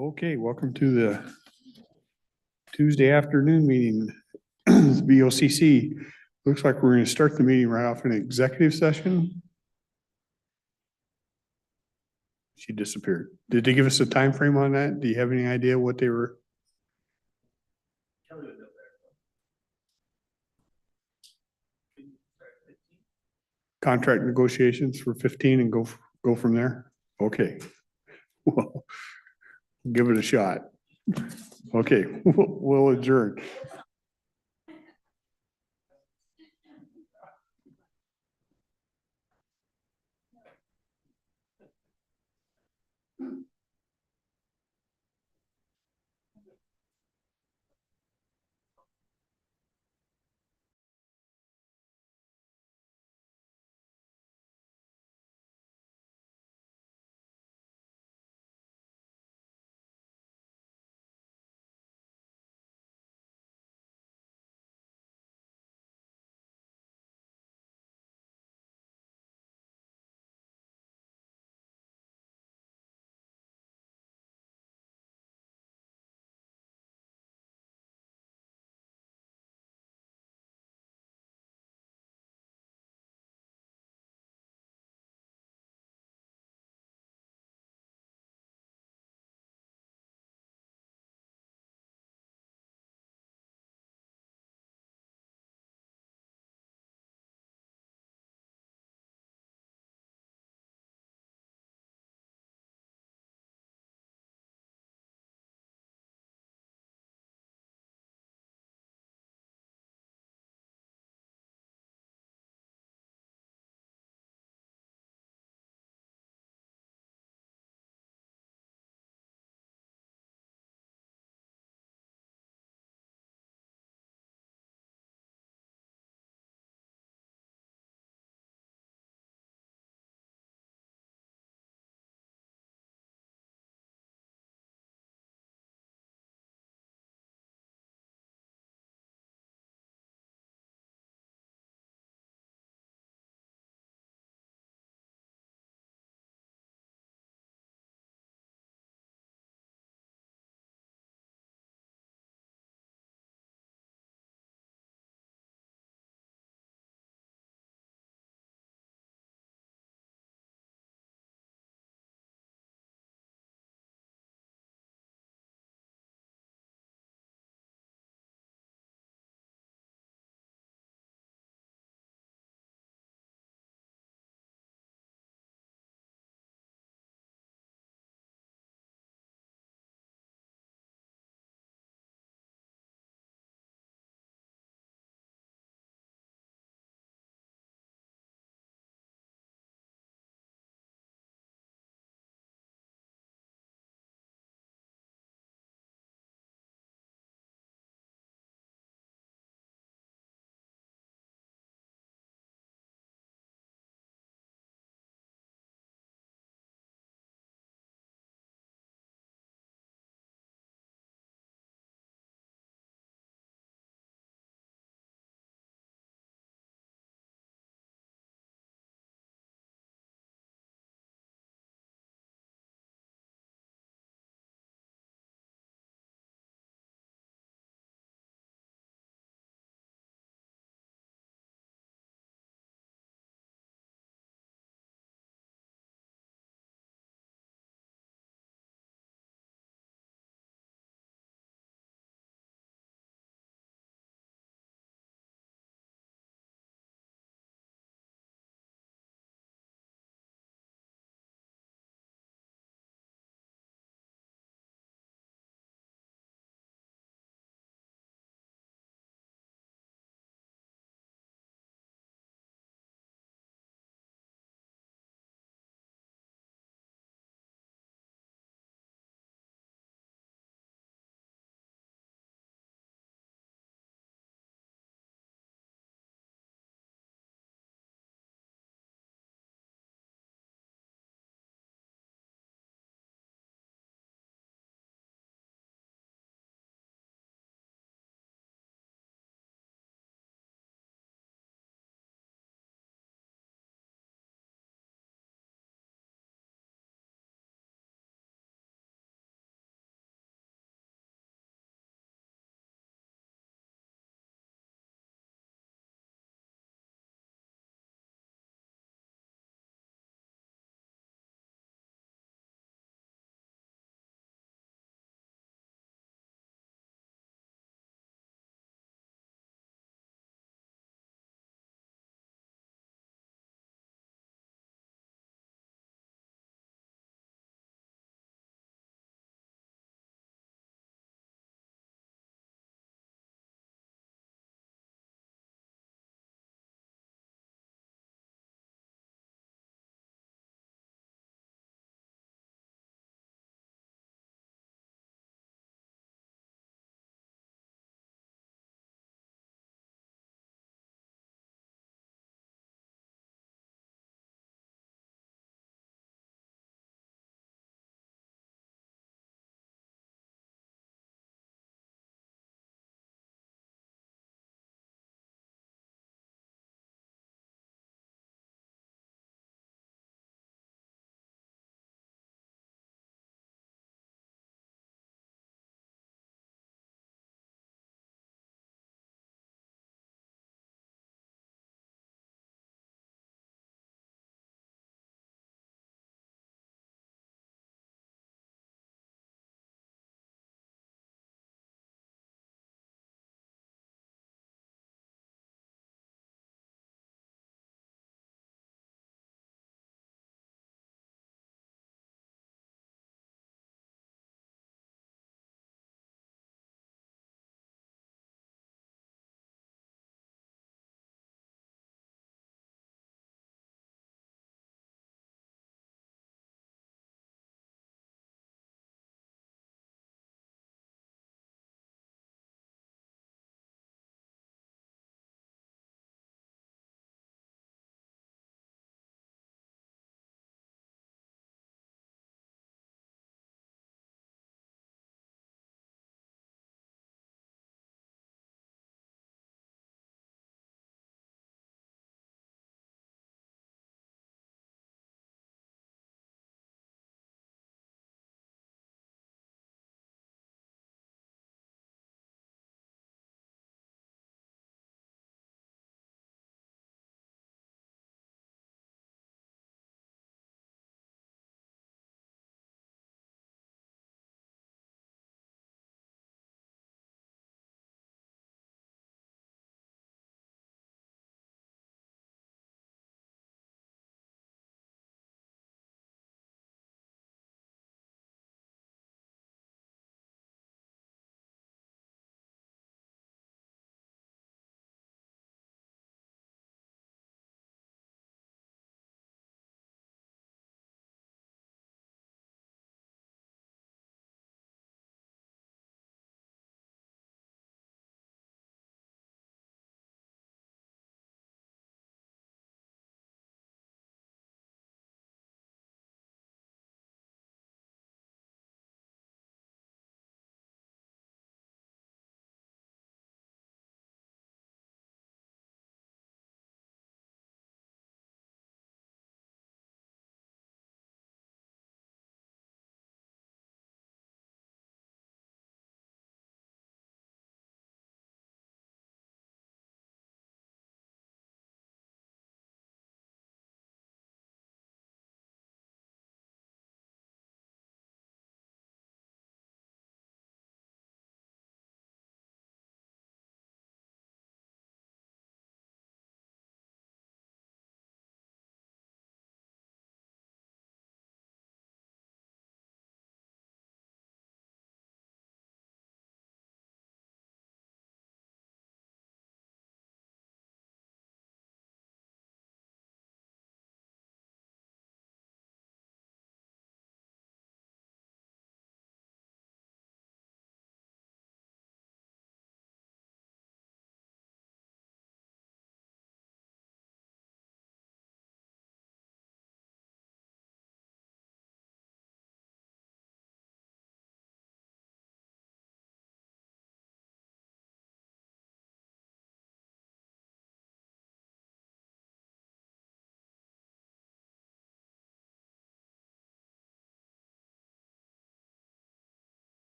Okay, welcome to the Tuesday afternoon meeting, BOCC. Looks like we're going to start the meeting right off in an executive session. She disappeared. Did they give us a time frame on that? Do you have any idea what they were? Contract negotiations for 15 and go from there? Okay. Well, give it a shot. Okay, we'll adjourn.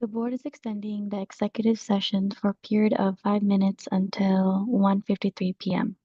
The board is extending the executive session for a period of 5 minutes until 1:53 p.m.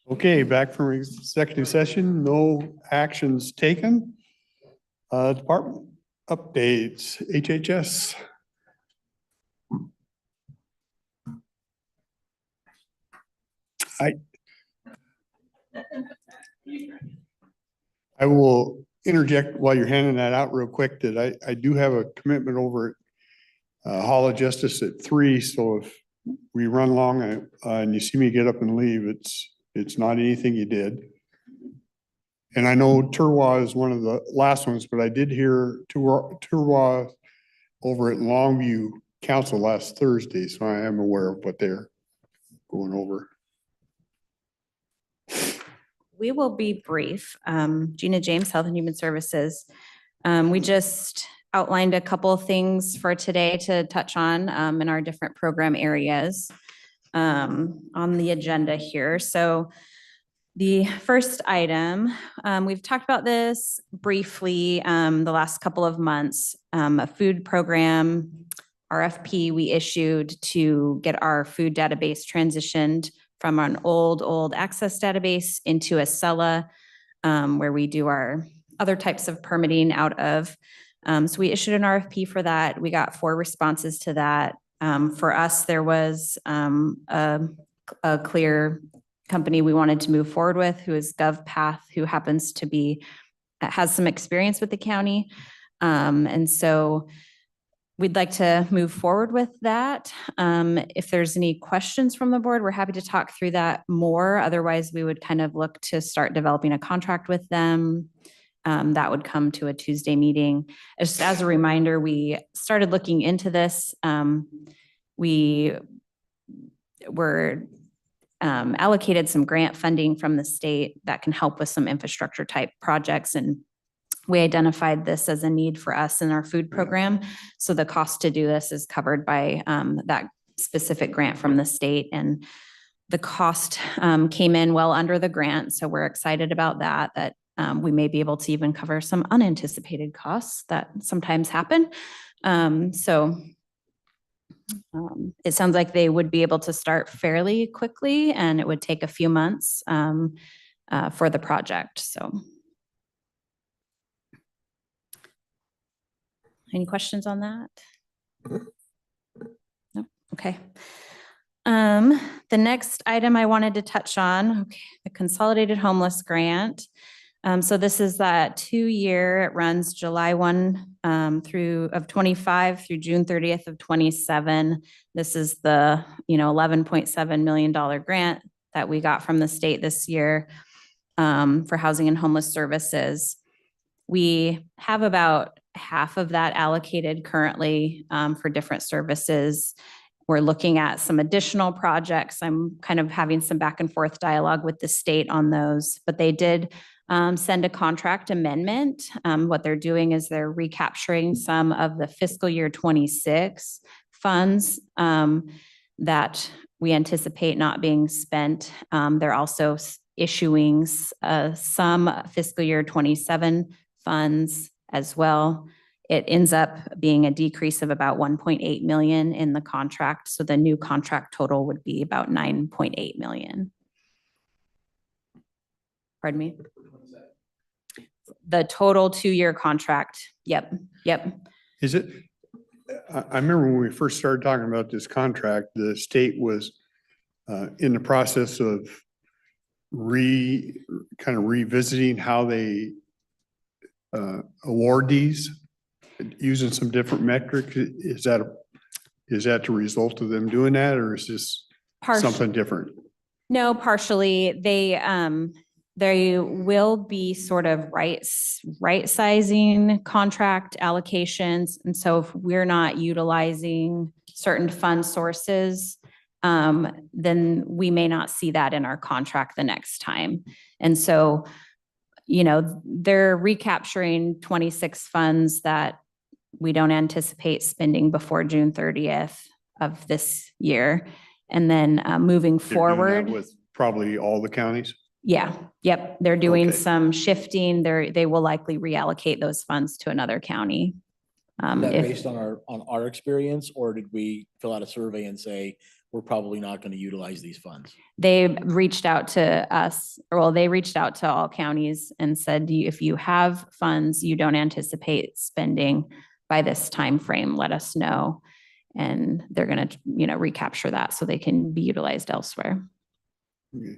Okay, back from executive session, no actions taken. Department updates, HHS. I will interject while you're handing that out real quick that I do have a commitment over at Hall of Justice at 3. So if we run long and you see me get up and leave, it's not anything you did. And I know Turwa is one of the last ones, but I did hear Turwa over at Longview Council last Thursday, so I am aware of what they're going over. We will be brief. Gina James, Health and Human Services. We just outlined a couple of things for today to touch on in our different program areas on the agenda here. So the first item, we've talked about this briefly the last couple of months, a food program RFP we issued to get our food database transitioned from an old access database into a SELA, where we do our other types of permitting out of. So we issued an RFP for that. We got 4 responses to that. For us, there was a clear company we wanted to move forward with, who is GovPath, who happens to be, has some experience with the county. And so we'd like to move forward with that. If there's any questions from the board, we're happy to talk through that more. Otherwise, we would kind of look to start developing a contract with them. That would come to a Tuesday meeting. Just as a reminder, we started looking into this. We were allocated some grant funding from the state that can help with some infrastructure type projects, and we identified this as a need for us in our food program. So the cost to do this is covered by that specific grant from the state, and the cost came in well under the grant. So we're excited about that we may be able to even cover some unanticipated costs that sometimes happen. It sounds like they would be able to start fairly quickly, and it would take a few months for the project. So any questions on that? No? Okay. The next item I wanted to touch on, the Consolidated Homeless Grant. So this is that 2-year, it runs July 1 of 25 through June 30th of 27. This is the $11.7 million grant that we got from the state this year for housing and homeless services. We have about half of that allocated currently for different services. We're looking at some additional projects. I'm kind of having some back and forth dialogue with the state on those, but they did send a contract amendment. What they're doing is they're recapturing some of the fiscal year 26 funds that we anticipate not being spent. They're also issuing some fiscal year 27 funds as well. It ends up being a decrease of about 1.8 million in the contract. So the new contract total would be about 9.8 million. Pardon me? The total 2-year contract. Yep. Is it? I remember when we first started talking about this contract, the state was in the process of revisiting how they award these, using some different metrics. Is that the result of them doing that, or is this something different? No, partially. They will be sort of right sizing contract allocations. And so if we're not utilizing certain fund sources, then we may not see that in our contract the next time. And so, they're recapturing 26 funds that we don't anticipate spending before June 30th of this year. And then moving forward with probably all the counties. Yeah. Yep. They're doing some shifting. They will likely reallocate those funds to another county. Is that based on our experience, or did we fill out a survey and say we're probably not going to utilize these funds. They reached out to us, or well, they reached out to all counties and said, if you have funds you don't anticipate spending by this time frame, let us know. And they're going to, recapture that so they can be utilized elsewhere. Okay.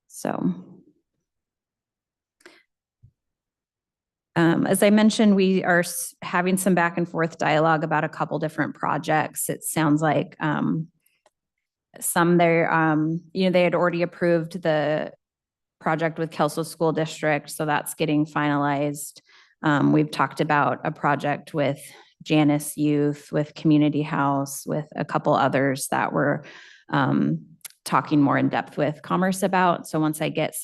So. As I mentioned, we are having some back and forth dialogue about a couple different projects. It sounds like some there, they had already approved the project with Kelso School District, so that's getting finalized. We've talked about a project with Janus Youth, with Community House, with a couple others that we're talking more in depth with Commerce about. So once I get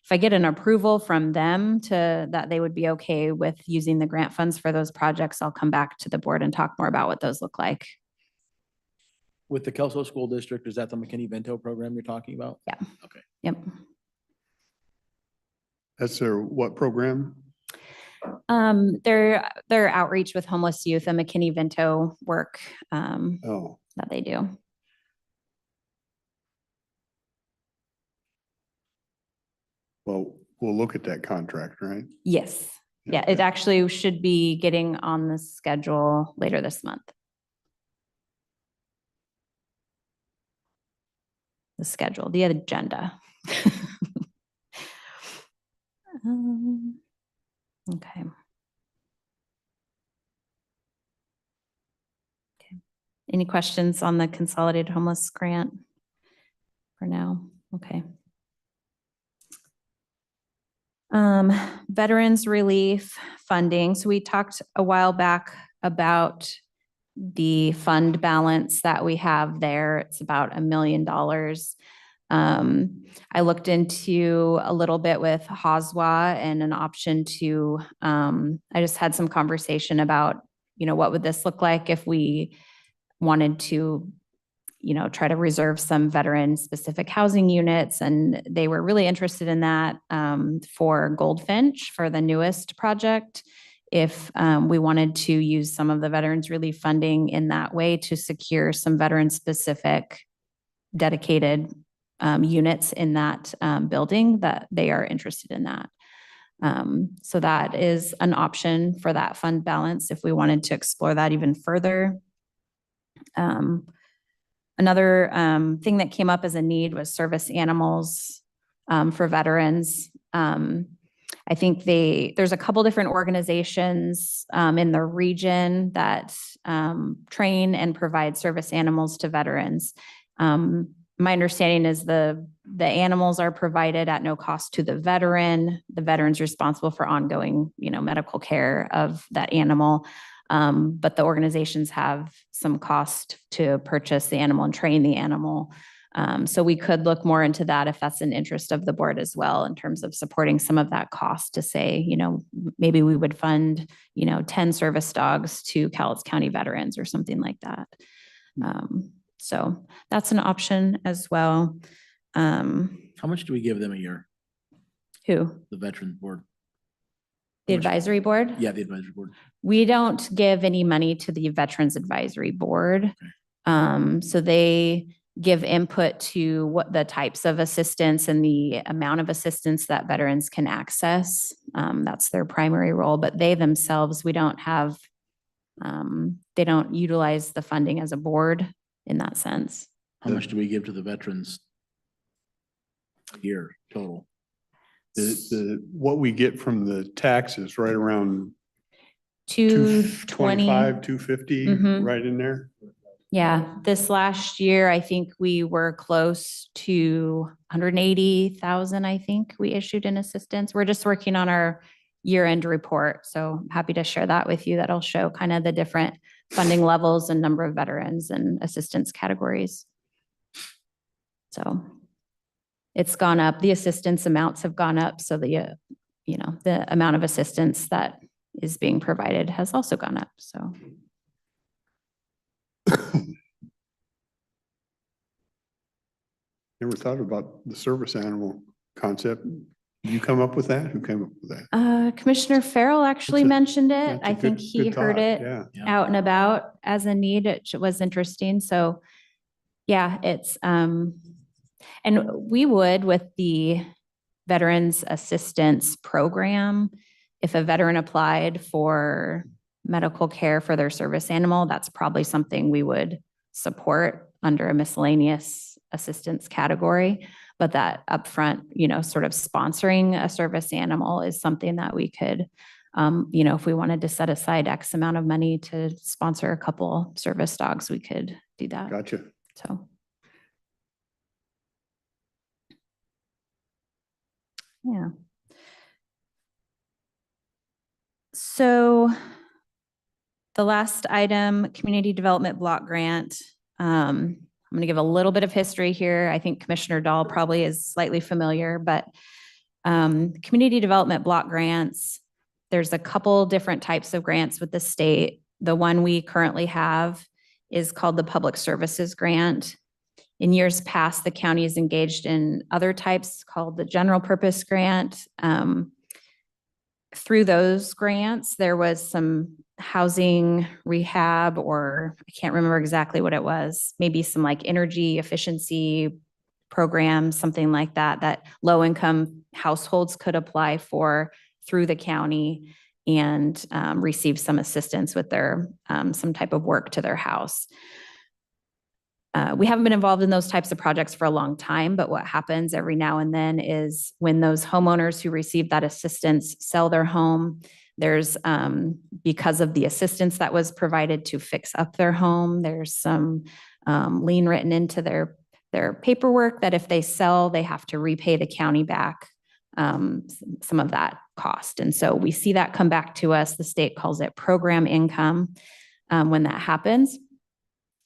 if I get an approval from them that they would be okay with using the grant funds for those projects, I'll come back to the board and talk more about what those look like. With the Kelso School District, is that the McKinney-Vento program you're talking about? Yeah. Okay. Yep. That's their what program? Their outreach with homeless youth and McKinney-Vento work that they do. Well, we'll look at that contract, right? Yes. Yeah, it actually should be getting on the schedule later this month. The agenda. Okay. Any questions on the consolidated homeless grant for now? Okay. Veterans relief funding. So we talked a while back about the fund balance that we have there. It's about $1 million. I looked into a little bit with Hoswa and an option to, I just had some conversation about, what would this look like if we wanted to, try to reserve some veteran specific housing units. And they were really interested in that for Goldfinch, for the newest project. If we wanted to use some of the veterans relief funding in that way to secure some veteran specific dedicated units in that building, that they are interested in that. So that is an option for that fund balance if we wanted to explore that even further. Another thing that came up as a need was service animals for veterans. I think there's a couple different organizations in the region that train and provide service animals to veterans. My understanding is the animals are provided at no cost to the veteran. The veteran's responsible for ongoing, medical care of that animal. But the organizations have some cost to purchase the animal and train the animal. So we could look more into that if that's an interest of the board as well, in terms of supporting some of that cost to say, maybe we would fund, 10 service dogs to Cowlitz County veterans or something like that. So that's an option as well. How much do we give them a year? Who? The Veterans Board. The advisory board? Yeah, the advisory board. We don't give any money to the Veterans Advisory Board. So they give input to what the types of assistance and the amount of assistance that veterans can access. That's their primary role, but they themselves, we don't have, they don't utilize the funding as a board in that sense. How much do we give to the veterans a year total? What we get from the taxes, right around 220. 250, Mhm. right in there. Yeah, this last year, I think we were close to 180,000, I think we issued in assistance. We're just working on our year-end report. So I'm happy to share that with you. That'll show kind of the different funding levels and number of veterans and assistance categories. So it's gone up. The assistance amounts have gone up. So the amount of assistance that is being provided has also gone up. So. Never thought about the service animal concept. Did you come up with that? Who came up with that? Commissioner Farrell actually That's a- mentioned it. That's a I think good- he good heard thought, it Yeah. Yeah. out and about as a need. It was interesting. So Yeah, it's, and we would with the Veterans Assistance Program, if a veteran applied for medical care for their service animal, that's probably something we would support under a miscellaneous assistance category. But that upfront, sort of sponsoring a service animal is something that we could, if we wanted to set aside X amount of money to sponsor a couple service dogs, we could do that. Gotcha. So. Yeah. So the last item, community development block grant. I'm going to give a little bit of history here. I think Commissioner Dahl probably is slightly familiar, but community development block grants, there's a couple different types of grants with the state. The one we currently have is called the Public Services Grant. In years past, the county has engaged in other types called the General Purpose Grant. Through those grants, there was some housing rehab, or I can't remember exactly what it was, maybe some like energy efficiency programs, something like that, that low-income households could apply for through the county and receive some assistance with their some type of work to their house. We haven't been involved in those types of projects for a long time, but what happens every now and then is when those homeowners who receive that assistance sell their home, there's, because of the assistance that was provided to fix up their home, there's some lien written into their paperwork that if they sell, they have to repay the county back some of that cost. And so we see that come back to us. The state calls it program income when that happens.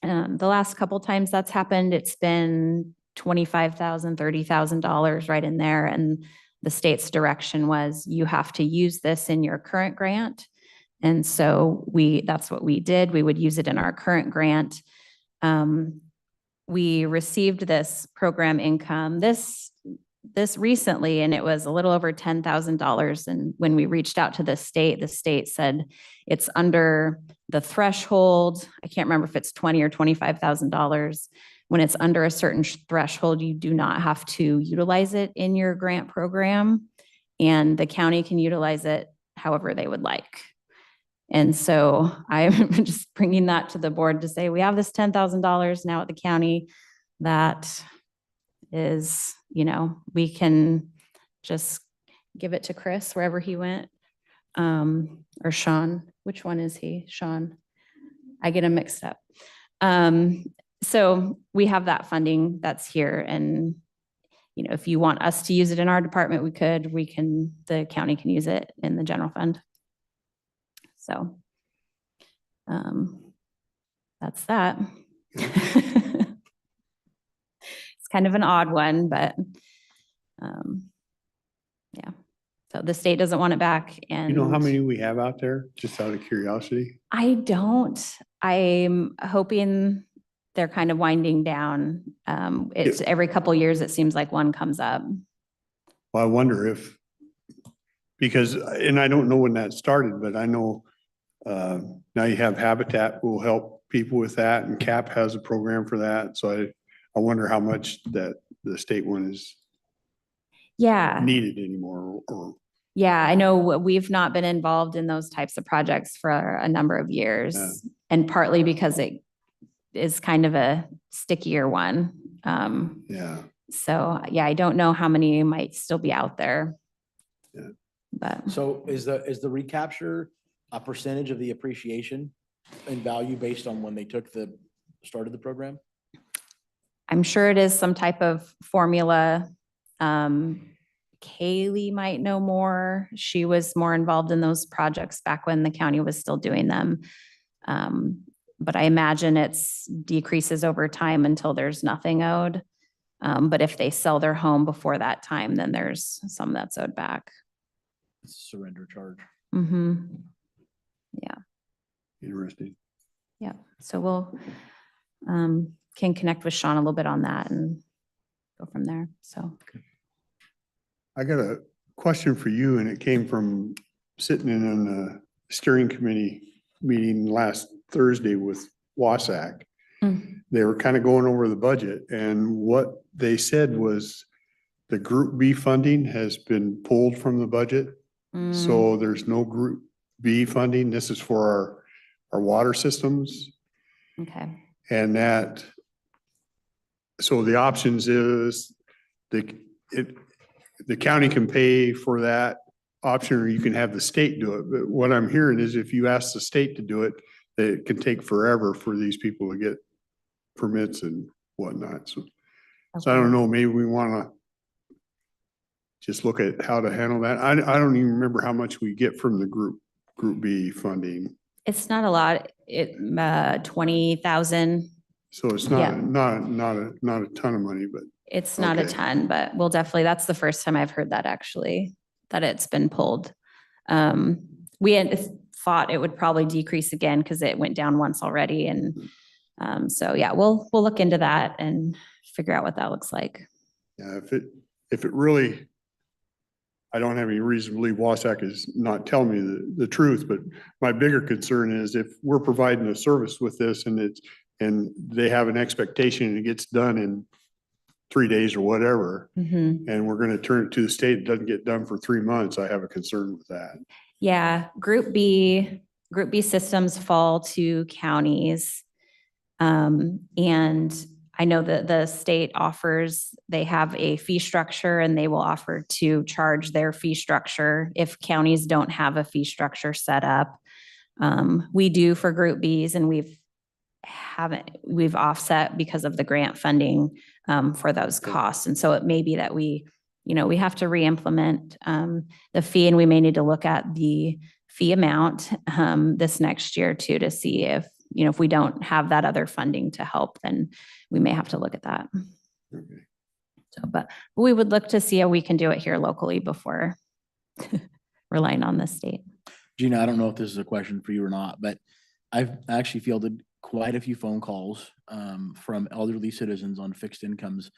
The last couple times that's happened, it's been $25,000, $30,000 right in there. And the state's direction was you have to use this in your current grant. And so that's what we did. We would use it in our current grant. We received this program income this recently, and it was a little over $10,000. And when we reached out to the state said it's under the threshold. I can't remember if it's $20,000 or $25,000. When it's under a certain threshold, you do not have to utilize it in your grant program, and the county can utilize it however they would like. And so I'm just bringing that to the board to say, we have this $10,000 now at the county that is, we can just give it to Chris wherever he went, or Sean. Which one is he? Sean. I get him mixed up. So we have that funding that's here, and if you want us to use it in our department, the county can use it in the general fund. So that's that. It's kind of an odd one, but yeah. So the state doesn't want it back. And You know how many we have out there, just out of curiosity? I don't. I'm hoping they're kind of winding down. It's every couple of years, it seems like one comes up. Well, I wonder because I don't know when that started, but I know now you have Habitat will help people with that, and CAP has a program for that. So I wonder how much that the state one is needed anymore. Yeah, I know we've not been involved in those types of projects for a number of years, and partly because it is kind of a stickier one. So yeah, I don't know how many might still be out there. Yeah. But so is the recapture a percentage of the appreciation in value based on when they started the program? I'm sure it is some type of formula. Kaylee might know more. She was more involved in those projects back when the county was still doing them. But I imagine it's decreases over time until there's nothing owed. But if they sell their home before that time, then there's some that's owed back. It's a surrender charge. Mm-hmm. Yeah. Interesting. Yeah. So we'll can connect with Sean a little bit on that and go from there. So. I got a question for you, and it came from sitting in on the steering committee meeting last Thursday with WASAC. Mm. They were kind of going over the budget, and what they said was the Group B funding has been pulled from the budget. Mm, So there's no Group B funding. This is for our water systems. okay. And that, so the options is the county can pay for that option, or you can have the state do it. But what I'm hearing is if you ask the state to do it, it can take forever for these people to get permits and whatnot. So I don't know, maybe we want to just look at how to handle that. I don't even remember how much we get from the Group B funding. It's not a lot. 20,000. So it's Yeah. not a ton of money, but It's not a Okay. ton, but we'll definitely, that's the first time I've heard that actually, that it's been pulled. We had thought it would probably decrease again because it went down once already. And so, yeah, we'll look into that and figure out what that looks like. yeah, if it really, I don't have any reason to believe Wasack is not telling me the truth, but my bigger concern is if we're providing a service with this and they have an expectation and it gets done in 3 days or whatever, Mhm. and we're gonna turn it to the state, it doesn't get done for 3 months, I have a concern with that. Yeah, Group B systems fall to counties. And I know that the state offers, they have a fee structure and they will offer to charge their fee structure if counties don't have a fee structure set up. We do for Group Bs, and we've offset because of the grant funding for those costs. And so it may be that we have to re-implement the fee, and we may need to look at the fee amount this next year too, to see if we don't have that other funding to help, then we may have to look at that. Okay. So, but we would look to see how we can do it here locally before relying on the state. Gina, I don't know if this is a question for you or not, but I've actually fielded quite a few phone calls from elderly citizens on fixed incomes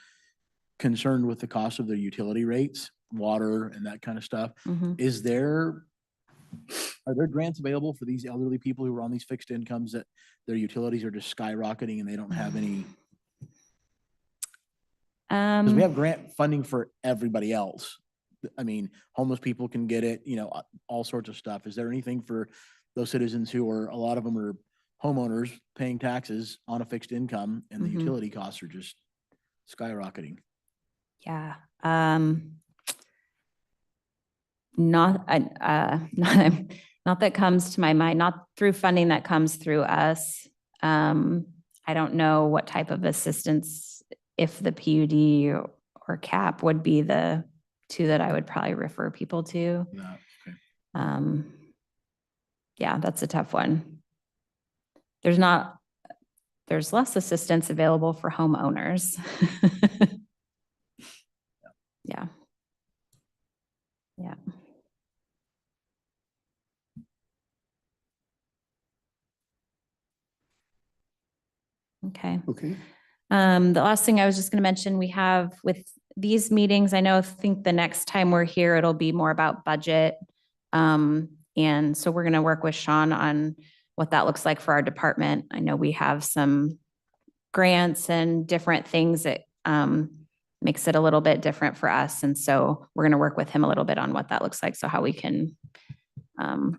concerned with the cost of their utility rates, water and that kind of stuff. Mhm. Are there grants available for these elderly people who are on these fixed incomes that their utilities are just skyrocketing and they don't have any? Because we have grant funding for everybody else. I mean, homeless people can get it, all sorts of stuff. Is there anything for those citizens who are, a lot of them are homeowners paying taxes on a fixed income and the Mhm. utility costs are just skyrocketing? Yeah. Not, not that comes to my mind, not through funding that comes through us. I don't know what type of assistance, if the PUD or CAP would be the two that I would probably refer people to. No, okay. Yeah, that's a tough one. There's less assistance available for homeowners. Yeah. Yeah. Okay. Okay. The last thing I was just going to mention, we have with these meetings, I think the next time we're here, it'll be more about budget. And so we're going to work with Sean on what that looks like for our department. I know we have some grants and different things that makes it a little bit different for us. And so we're going to work with him a little bit on what that looks like. So how we can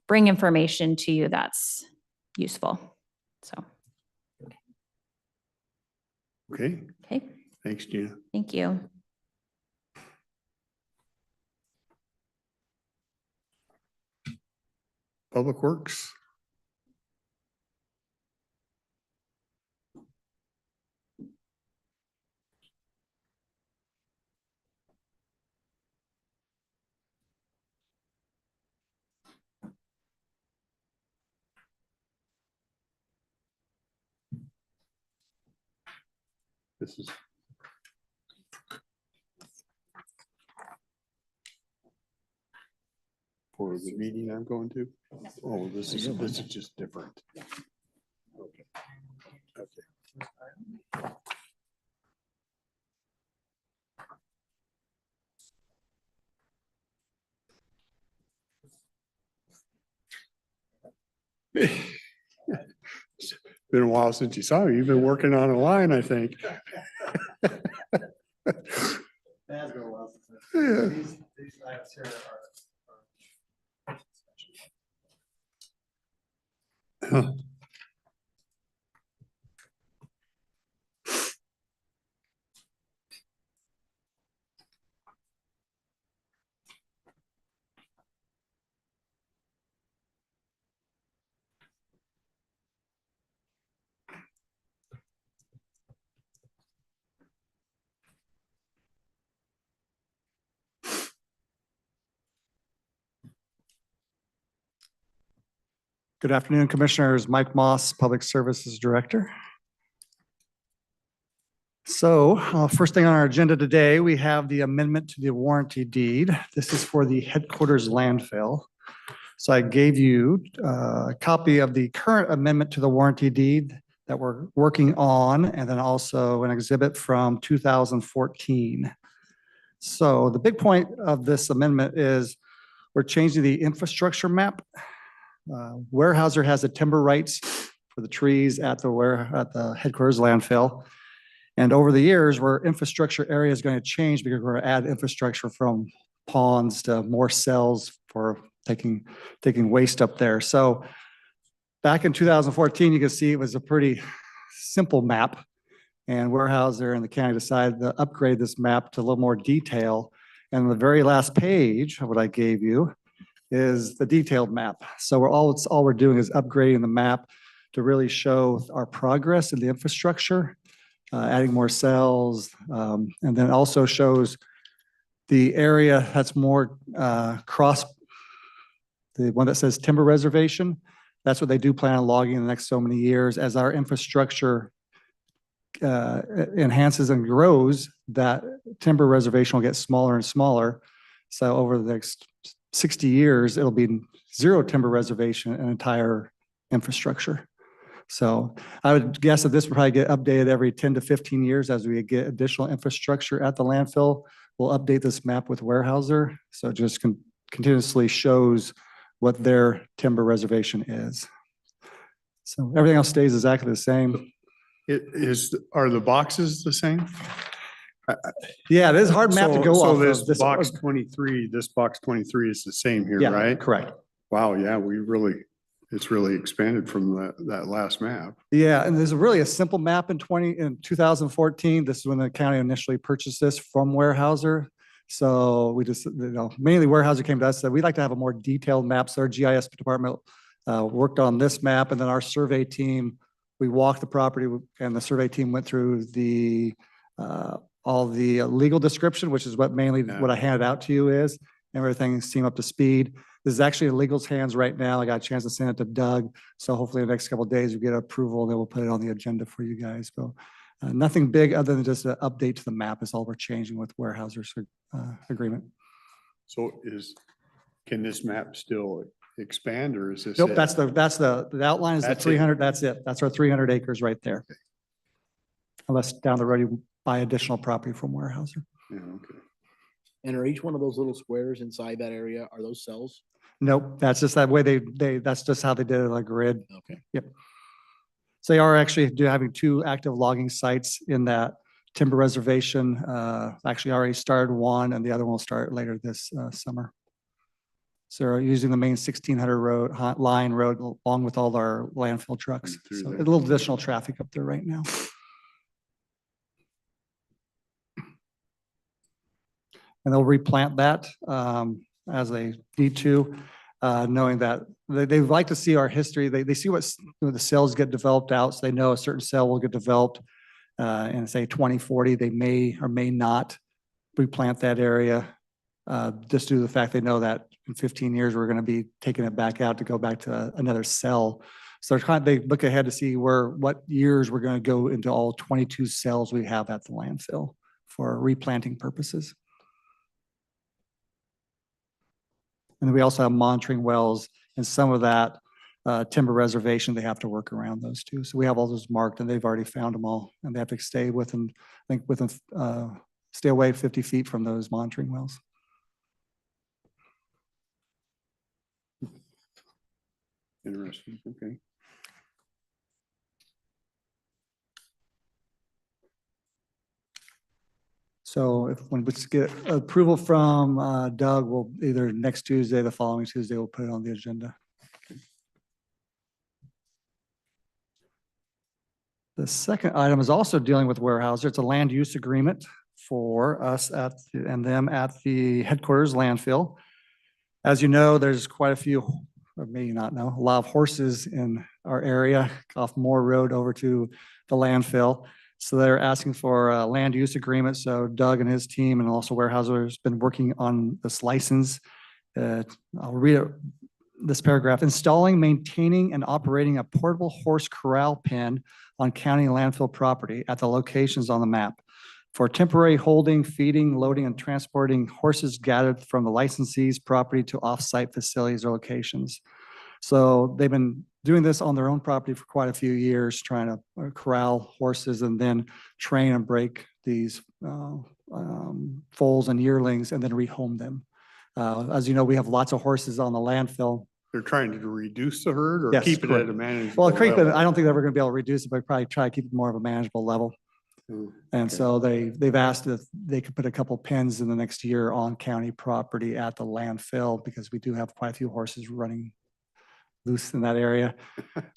bring information to you that's useful. So. Okay. Okay. Thanks, Gina. Thank you. Public Works. This is. For the meeting I'm going to? Oh, this is just different. Okay. Okay. Been a while since you saw you. You've been working on a line, I think. That's been a while since Yeah. these items here are. Good afternoon, Commissioners. Mike Moss, Public Services Director. So first thing on our agenda today, we have the amendment to the warranty deed. This is for the headquarters landfill. So I gave you a copy of the current amendment to the warranty deed that we're working on, and then also an exhibit from 2014. So the big point of this amendment is we're changing the infrastructure map. Weyerhaeuser has the timber rights for the trees at the headquarters landfill. And over the years, where infrastructure area is going to change because we're going to add infrastructure from ponds to more cells for taking waste up there. So back in 2014, you can see it was a pretty simple map. And Weyerhaeuser and the county decided to upgrade this map to a little more detail. And the very last page of what I gave you is the detailed map. So all we're doing is upgrading the map to really show our progress in the infrastructure, adding more cells, and then also shows the area that's more cross, the one that says timber reservation. That's what they do plan on logging in the next so many years. As our infrastructure enhances and grows, that timber reservation will get smaller and smaller. So over the next 60 years, it'll be zero timber reservation and entire infrastructure. So I would guess that this will probably get updated every 10 to 15 years as we get additional infrastructure at the landfill. We'll update this map with Weyerhaeuser. So it just continuously shows what their timber reservation is. So everything else stays exactly the same. Are the boxes the same? Yeah, it is a hard map to go off So of. this box 23 is the same here, Yeah, right? correct. Wow, yeah, it's really expanded from that last map. Yeah, and there's really a simple map in 2014. This is when the county initially purchased this from Weyerhaeuser. So we just, mainly Weyerhaeuser came to us, said we'd like to have a more detailed map. So our GIS department worked on this map, and then our survey team, we walked the property, and the survey team went through all the legal description, which is what mainly what I handed out to you is. Everything seemed up to speed. This is actually in legal's hands right now. I got a chance to send it to Doug. So hopefully in the next couple of days we get approval, and then we'll put it on the agenda for you guys. But nothing big other than just an update to the map is all we're changing with Weyerhaeuser's agreement. So can this map still expand, or is this? Nope, it? that's the outline is the That's it. 300. That's it. That's our 300 acres right there. Okay. Unless down the road you buy additional property from Weyerhaeuser. Yeah, okay. And are each one of those little squares inside that area, are those cells? Nope, that's just that way that's just how they did it on a grid. Okay. Yep. So they are actually having 2 active logging sites in that timber reservation. Actually already started one, and the other one will start later this summer. So we're using the main 1600 line road along with all our landfill trucks. Through So a there. little additional traffic up there right now. And they'll replant that as they need to, knowing that they like to see our history. They see what the cells get developed out, so they know a certain cell will get developed in say 2040. They may or may not replant that area just due to the fact they know that in 15 years we're going to be taking it back out to go back to another cell. So they look ahead to see what years we're going to go into all 22 cells we have at the landfill for replanting purposes. And we also have monitoring wells, and some of that timber reservation, they have to work around those too. So we have all those marked, and they've already found them all, and they have to stay stay away 50 feet from those monitoring wells. Interesting, okay. So if when we get approval from Doug, we'll either next Tuesday, the following Tuesday, we'll put it on the agenda. The second item is also dealing with Weyerhaeuser. It's a land use agreement for us and them at the headquarters landfill. As you know, there's quite a few, or maybe not know, a lot of horses in our area off Moore Road over to the landfill. So they're asking for a land use agreement. So Doug and his team and also Weyerhaeuser has been working on this license. I'll read it, this paragraph. Installing, maintaining, and operating a portable horse corral pen on county landfill property at the locations on the map for temporary holding, feeding, loading, and transporting horses gathered from the licensee's property to off-site facilities or locations. So they've been doing this on their own property for quite a few years, trying to corral horses and then train and break these foals and yearlings and then rehome them. As you know, we have lots of horses on the landfill. They're trying to reduce the herd or Yes, keep it at correct. a manageable Well, creep it, level? I don't think they're ever going to be able to reduce it, but probably try to keep it more of a manageable level. And so they've asked if they could put a couple pens in the next year on county property at the landfill because we do have quite a few horses running loose in that area.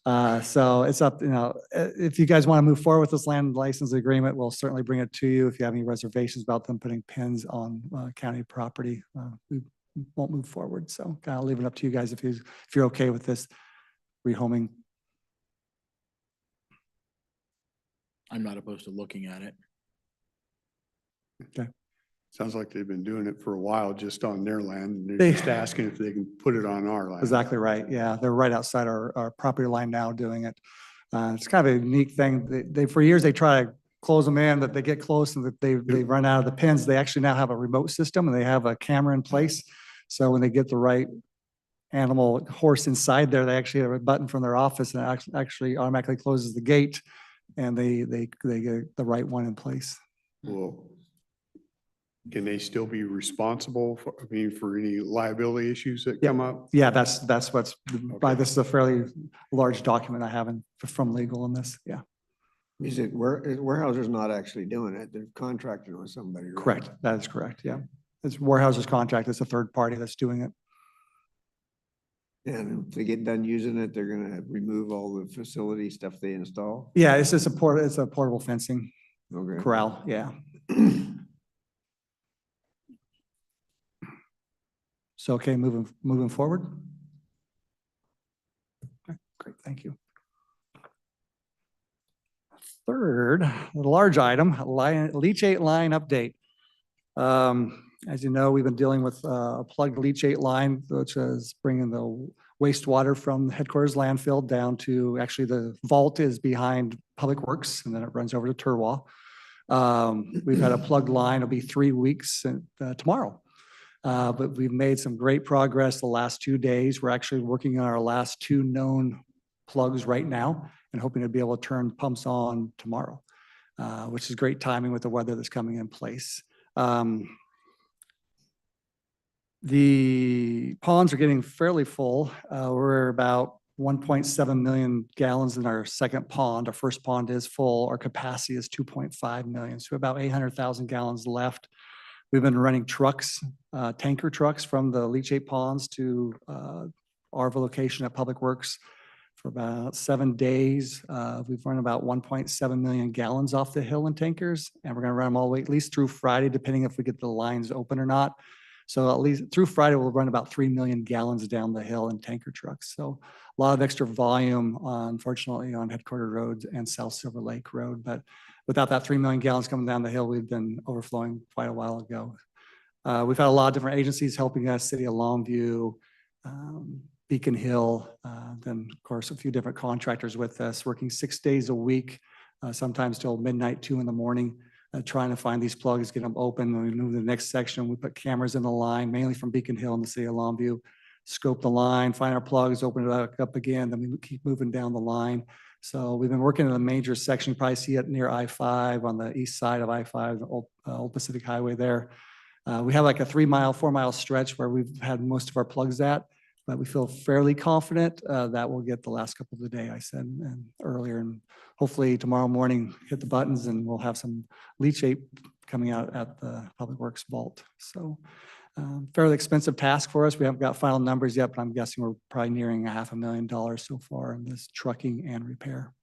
So it's up, if you guys want to move forward with this land license agreement, we'll certainly bring it to you. If you have any reservations about them putting pens on county property, we won't move forward. So kind of leave it up to you guys if you're okay with this rehoming. I'm not opposed to looking at it. Sounds like they've been doing it for a while just on their land. and They- They're just asking if they can put it on our land. Exactly right. Yeah, they're right outside our property line now doing it. It's kind of a unique thing. They for years, they try to close them in, that they get close and that they run out of the pins. They actually now have a remote system and they have a camera in place. So when they get the right animal horse inside there, they actually have a button from their office and it actually automatically closes the gate and they get the right one in place. Well, can they still be responsible for, for any liability issues that Yeah. come up? Yeah, that's what's, Okay. this is a fairly large document I have from legal on this. Yeah, Is it Weyerhaeuser's not actually doing it? They're contracting with somebody, right? correct. That is correct. Yeah. It's Weyerhaeuser's contract. It's a third party that's doing it. And if they get done using it, they're gonna remove all the facility stuff they install? Yeah, it's just it's a portable fencing Okay. corral. Yeah. So, okay, moving forward. Okay, great, thank you. Third, the large item, leachate line update. As you know, we've been dealing with a plugged leachate line, which is bringing the wastewater from the headquarters landfill down to, actually the vault is behind Public Works and then it runs over to Turwa. We've had a plugged line, it'll be 3 weeks tomorrow. But we've made some great progress the last 2 days. We're actually working on our last 2 known plugs right now and hoping to be able to turn pumps on tomorrow, which is great timing with the weather that's coming in place. The ponds are getting fairly full. We're about 1.7 million gallons in our second pond. Our first pond is full. Our capacity is 2.5 million. So about 800,000 gallons left. We've been running trucks, tanker trucks from the leachate ponds to our location at Public Works for about 7 days. We've run about 1.7 million gallons off the hill in tankers, and we're going to run them all the way at least through Friday, depending if we get the lines open or not. So at least through Friday, we'll run about 3 million gallons down the hill in tanker trucks. So a lot of extra volume, unfortunately, on Headquarter Road and South Silver Lake Road. But without that 3 million gallons coming down the hill, we've been overflowing quite a while ago. We've had a lot of different agencies helping us, City of Longview, Beacon Hill, then of course, a few different contractors with us, working 6 days a week, sometimes till midnight, 2 in the morning. Trying to find these plugs, get them open. When we move to the next section, we put cameras in the line, mainly from Beacon Hill in the City of Longview, scope the line, find our plugs, open it back up again, then we keep moving down the line. So we've been working in a major section. You probably see it near I-5 on the east side of I-5, the old Pacific Highway there. We have like a 3-mile, 4-mile stretch where we've had most of our plugs at, but we feel fairly confident that we'll get the last couple of the day, I said earlier. And hopefully tomorrow morning, hit the buttons and we'll have some leachate coming out at the Public Works vault. So fairly expensive task for us. We haven't got final numbers yet, but I'm guessing we're probably nearing $500,000 so far in this trucking and repair.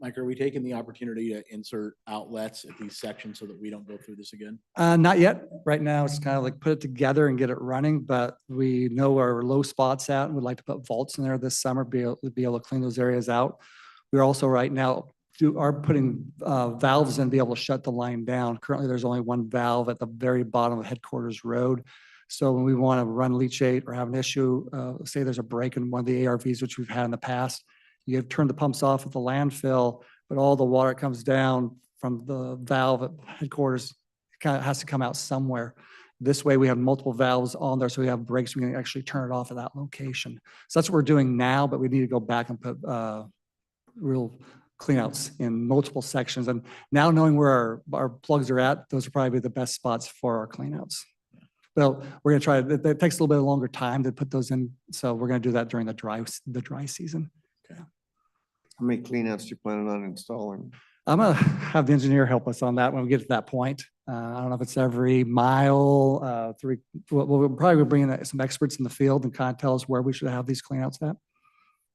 Mike, are we taking the opportunity to insert outlets at these sections so that we don't go through this again? Not yet. Right now, it's kind of like put it together and get it running, but we know where our low spots at and would like to put vaults in there this summer, be able to clean those areas out. We're also right now are putting valves in to be able to shut the line down. Currently, there's only one valve at the very bottom of Headquarters Road. So when we want to run leachate or have an issue, say there's a break in one of the ARVs, which we've had in the past, you have turned the pumps off at the landfill, but all the water comes down from the valve at Headquarters, kind of has to come out somewhere. This way we have multiple valves on there, so we have breaks, we can actually turn it off at that location. So that's what we're doing now, but we need to go back and put real cleanouts in multiple sections. And now knowing where our plugs are at, those are probably the best spots for our cleanouts. Well, we're gonna try, it takes a little bit longer time to put those in. So we're gonna do that during the dry season. How many cleanouts do you planning on installing? I'm gonna have the engineer help us on that when we get to that point. I don't know if it's every mile, we'll probably bring in some experts in the field and kind of tell us where we should have these cleanouts at.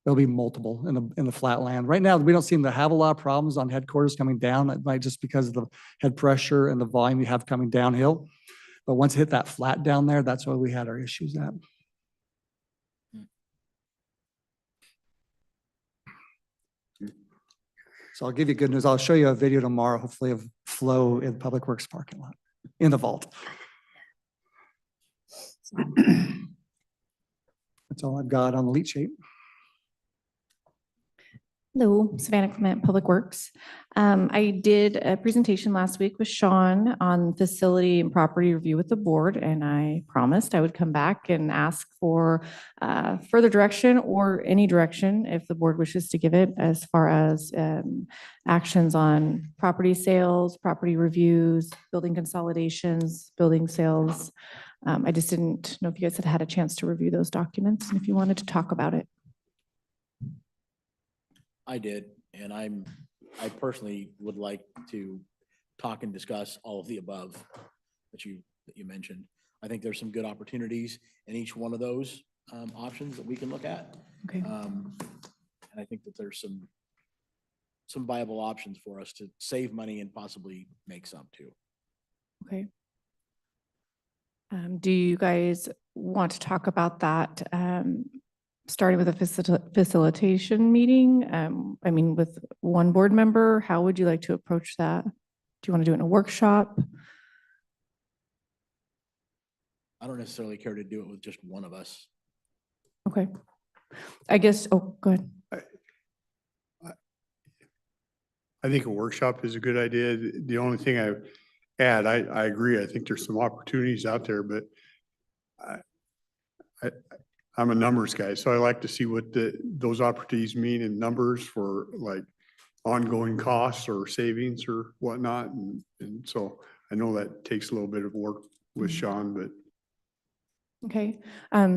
There'll be multiple in the flat land. Right now, we don't seem to have a lot of problems on Headquarters coming down. It might just because of the head pressure and the volume you have coming downhill. But once it hit that flat down there, that's where we had our issues at. So I'll give you good news. I'll show you a video tomorrow, hopefully of flow in Public Works parking lot, in the vault. That's all I've got on the leachate. Hello, Savannah Clement, Public Works. I did a presentation last week with Sean on facility and property review with the board, and I promised I would come back and ask for further direction or any direction if the board wishes to give it as far as actions on property sales, property reviews, building consolidations, building sales. I just didn't know if you guys had had a chance to review those documents and if you wanted to talk about it. I did, and I personally would like to talk and discuss all of the above that you mentioned. I think there's some good opportunities in each one of those options that we can look at. Okay. And I think that there's some viable options for us to save money and possibly make some too. Okay. Do you guys want to talk about that? Starting with a facilitation meeting, I mean, with one board member, how would you like to approach that? Do you want to do it in a workshop? I don't necessarily care to do it with just one of us. Okay. I guess, oh, go ahead. I think a workshop is a good idea. The only thing I add, I agree. I think there's some opportunities out there, but I'm a numbers guy, so I like to see what those opportunities mean in numbers for like ongoing costs or savings or whatnot. And so I know that takes a little bit of work with Sean, but. Okay,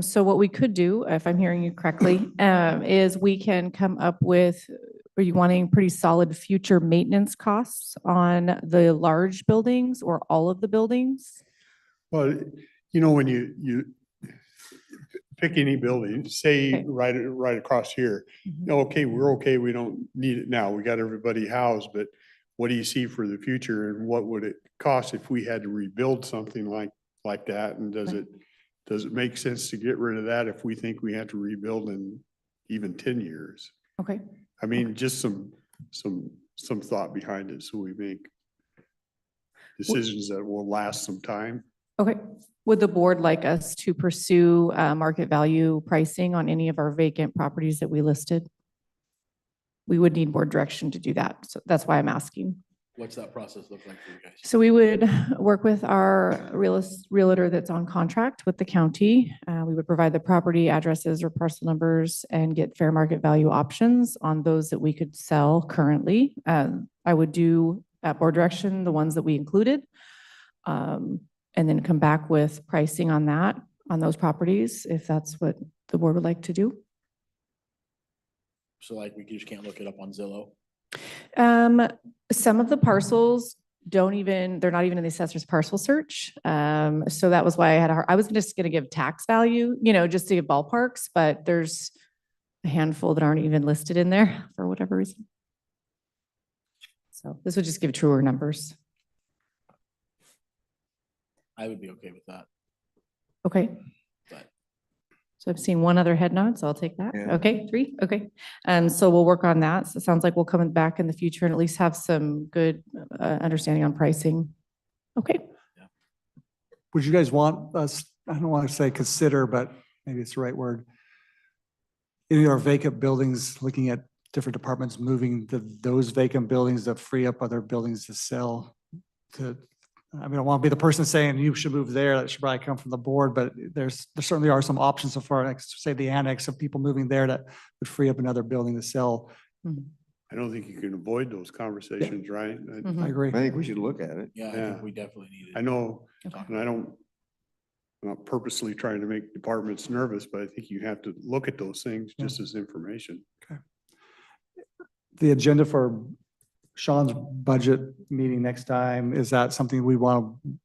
so what we could do, if I'm hearing you correctly, is we can come up with, are you wanting pretty solid future maintenance costs on the large buildings or all of the buildings? Well, you know, when you pick any building, say Okay. right across here, okay, we're okay, we don't need it now, we got everybody housed, but what do you see for the future and what would it cost if we had to rebuild something like that? And does it make sense to get rid of that if we think we have to rebuild in even 10 years? Okay. I mean, just some thought behind it so we make decisions that will last some time. Okay. Would the board like us to pursue market value pricing on any of our vacant properties that we listed? We would need board direction to do that. So that's why I'm asking. What's that process look like for you guys? So we would work with our realtor that's on contract with the county. We would provide the property addresses or parcel numbers and get fair market value options on those that we could sell currently. I would do at board direction, the ones that we included. And then come back with pricing on that, on those properties, if that's what the board would like to do. So like we just can't look it up on Zillow? Some of the parcels they're not even in the assessor's parcel search. So that was why I was just going to give tax value, just to give ballparks, but there's a handful that aren't even listed in there for whatever reason. So this would just give truer numbers. I would be okay with that. Okay. But So I've seen one other head nod, so I'll take that. Yeah. Okay, 3, okay. And so we'll work on that. So it sounds like we'll come back in the future and at least have some good understanding on pricing. Okay. Would you guys want us, I don't want to say consider, but maybe it's the right word. In our vacant buildings, looking at different departments, moving those vacant buildings to free up other buildings to sell to, I mean, I want to be the person saying you should move there. That should probably come from the board, but there certainly are some options so far, like say the annex of people moving there that would free up another building to sell. I don't think you can avoid those conversations, right? Mhm. I agree. I think we should look at it. yeah, I Yeah. think we definitely need I it. know, Okay. and I'm not purposely trying to make departments nervous, but I think you have to look at those things just as information. The agenda for Sean's budget meeting next time, is that something we want to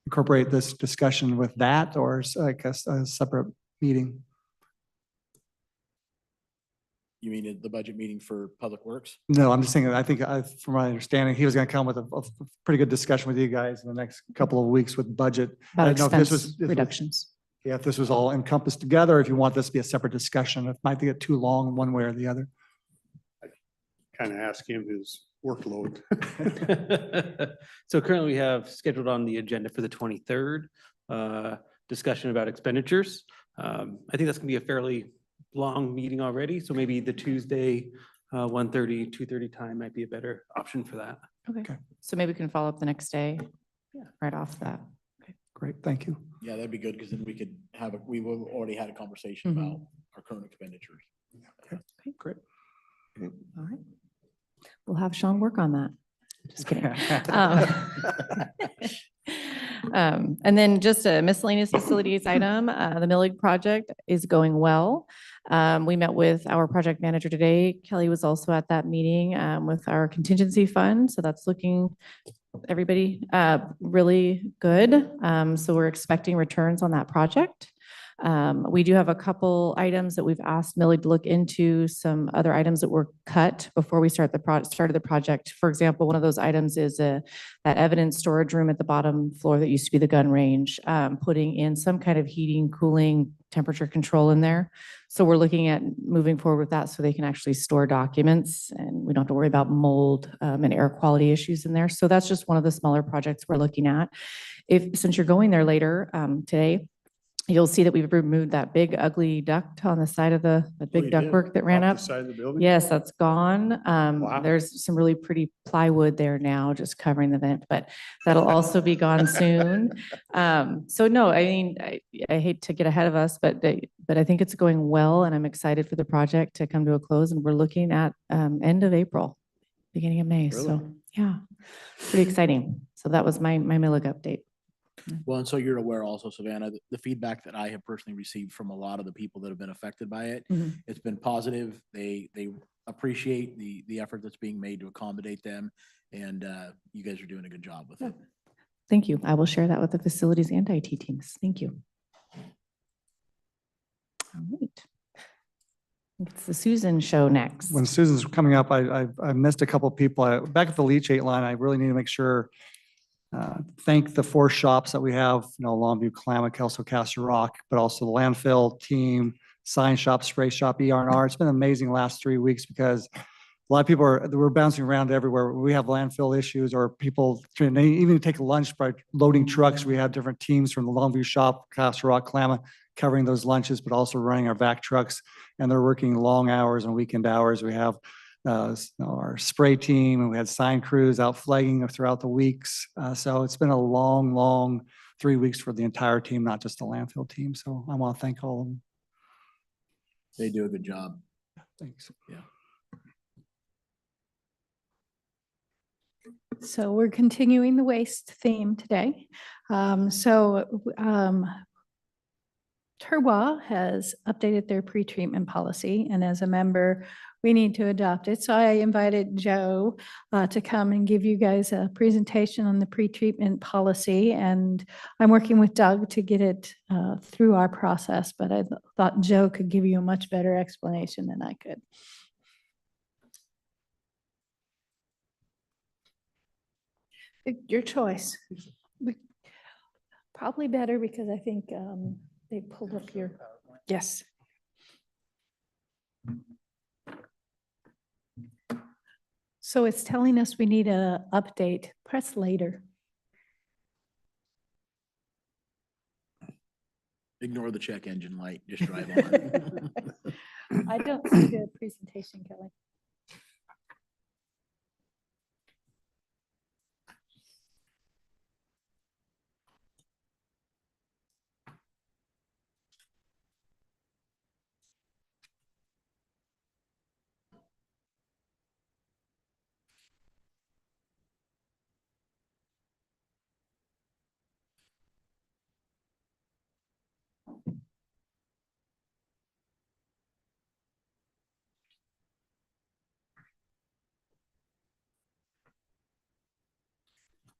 incorporate this discussion with that, or is like a separate meeting? You mean the budget meeting for Public Works? No, I'm just saying, I think from my understanding, he was going to come with a pretty good discussion with you guys in the next couple of weeks with budget. I About don't know if this expense was- reductions. Yeah, if this was all encompassed together, if you want this to be a separate discussion, it might get too long one way or the other. Kind of ask him his workload. So currently we have scheduled on the agenda for the 23rd, discussion about expenditures. I think that's gonna be a fairly long meeting already, so maybe the Tuesday, 1:30, 2:30 time might be a better option for that. Okay. So maybe we can follow up the next day. Right off that. Great, thank you. Yeah, that'd be good, because then we could we would have already had a conversation Mhm. about our current expenditures. Okay, great. Okay. All right. We'll have Sean work on that. Just kidding. And then just a miscellaneous facilities item, the milling project is going well. We met with our project manager today. Kelly was also at that meeting with our contingency fund. So that's looking, everybody, really good. So we're expecting returns on that project. We do have a couple items that we've asked Millie to look into, some other items that were cut before we started the project. For example, one of those items is that evidence storage room at the bottom floor that used to be the gun range, putting in some kind of heating, cooling, temperature control in there. So we're looking at moving forward with that so they can actually store documents and we don't have to worry about mold and air quality issues in there. So that's just one of the smaller projects we're looking at. Since you're going there later today, you'll see that we've removed that big ugly duct on the side of the big you did? ductwork that ran Off up. the side of the building? Yes, that's gone. Wow. There's some really pretty plywood there now, just covering the vent, but that'll also be gone soon. So no, I mean, I hate to get ahead of us, but I think it's going well and I'm excited for the project to come to a close and we're looking at end of April, beginning of May. Really? So yeah, pretty exciting. So that was my Millig update. Well, and so you're aware also, Savannah, the feedback that I have personally received from a lot of the people that have been affected by it, Mhm. it's been positive. They appreciate the effort that's being made to accommodate them, and you guys are doing a good job with it. Thank you. I will share that with the facilities and IT teams. Thank you. All right. It's the Susan show next. When Susan's coming up, I missed a couple of people. Back at the leachate line, I really need to make sure, thank the 4 shops that we have, Longview, Klamath, Kelso, Castle Rock, but also the landfill team, sign shop, spray shop, ER&R. It's been amazing last 3 weeks because a lot of people we're bouncing around everywhere. We have landfill issues or people trying to even take lunch by loading trucks. We have different teams from the Longview shop, Castle Rock, Klamath, covering those lunches, but also running our vac trucks. And they're working long hours and weekend hours. We have our spray team and we had sign crews out flagging throughout the weeks. So it's been a long 3 weeks for the entire team, not just the landfill team. So I want to thank all of them. They do a good job. Thanks. So we're continuing the waste theme today. Turwa has updated their pretreatment policy, and as a member, we need to adopt it. So I invited Joe to come and give you guys a presentation on the pretreatment policy, and I'm working with Doug to get it through our process, but I thought Joe could give you a much better explanation than I could. Your choice. Probably better because I think they pulled up your, yes. So it's telling us we need a update. Press later. Ignore the check engine light, just drive on. I don't see the presentation, Kelly.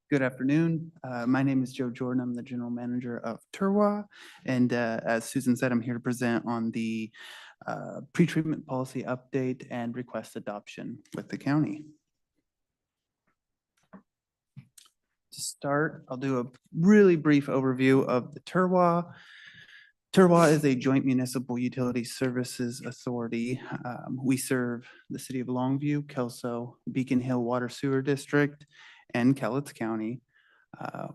Good afternoon. My name is Joe Jordan. I'm the general manager of Turwa. And as Susan said, I'm here to present on the pretreatment policy update and request adoption with the county. To start, I'll do a really brief overview of the Turwa. Turwa is a joint municipal utility services authority. We serve the city of Longview, Kelso, Beacon Hill Water Sewer District, and Cowlitz County.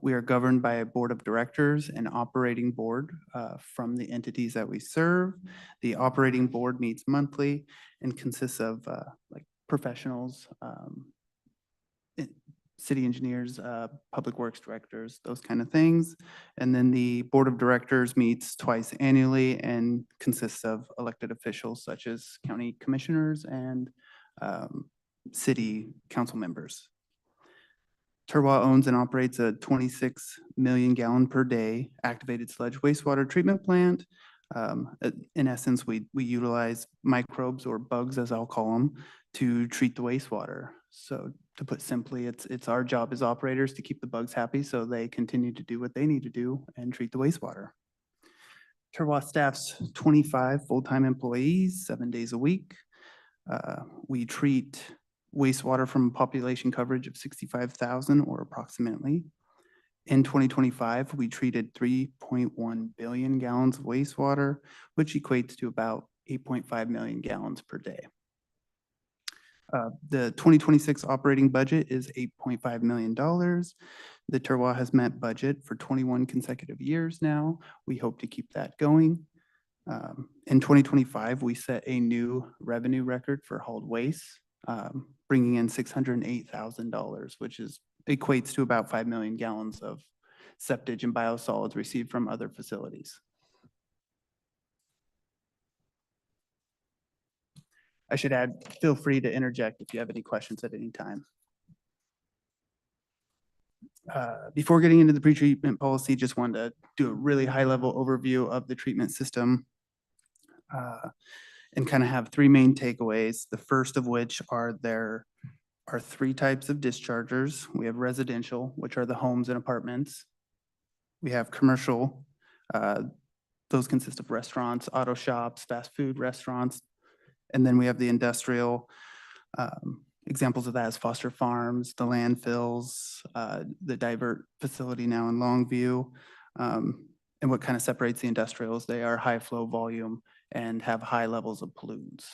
We are governed by a board of directors and operating board from the entities that we serve. The operating board meets monthly and consists of like professionals, city engineers, public works directors, those kind of things. And then the board of directors meets twice annually and consists of elected officials such as county commissioners and city council members. Turwa owns and operates a 26 million gallon per day activated sludge wastewater treatment plant. In essence, we utilize microbes or bugs, as I'll call them, to treat the wastewater. So to put simply, it's our job as operators to keep the bugs happy so they continue to do what they need to do and treat the wastewater. Turwa staffs 25 full-time employees, 7 days a week. We treat wastewater from a population coverage of 65,000 or approximately. In 2025, we treated 3.1 billion gallons of wastewater, which equates to about 8.5 million gallons per day. The 2026 operating budget is $8.5 million. The Turwa has met budget for 21 consecutive years now. We hope to keep that going. In 2025, we set a new revenue record for hauled waste, bringing in $608,000, which equates to about 5 million gallons of septic and biosolids received from other facilities. I should add, feel free to interject if you have any questions at any time. Before getting into the pretreatment policy, just wanted to do a really high-level overview of the treatment system and kind of have three main takeaways. The first of which are there are three types of dischargers. We have residential, which are the homes and apartments. We have commercial. Those consist of restaurants, auto shops, fast food restaurants. And then we have the industrial. Examples of that is Foster Farms, the landfills, the divert facility now in Longview. And what kind of separates the industrials, they are high flow volume and have high levels of pollutants.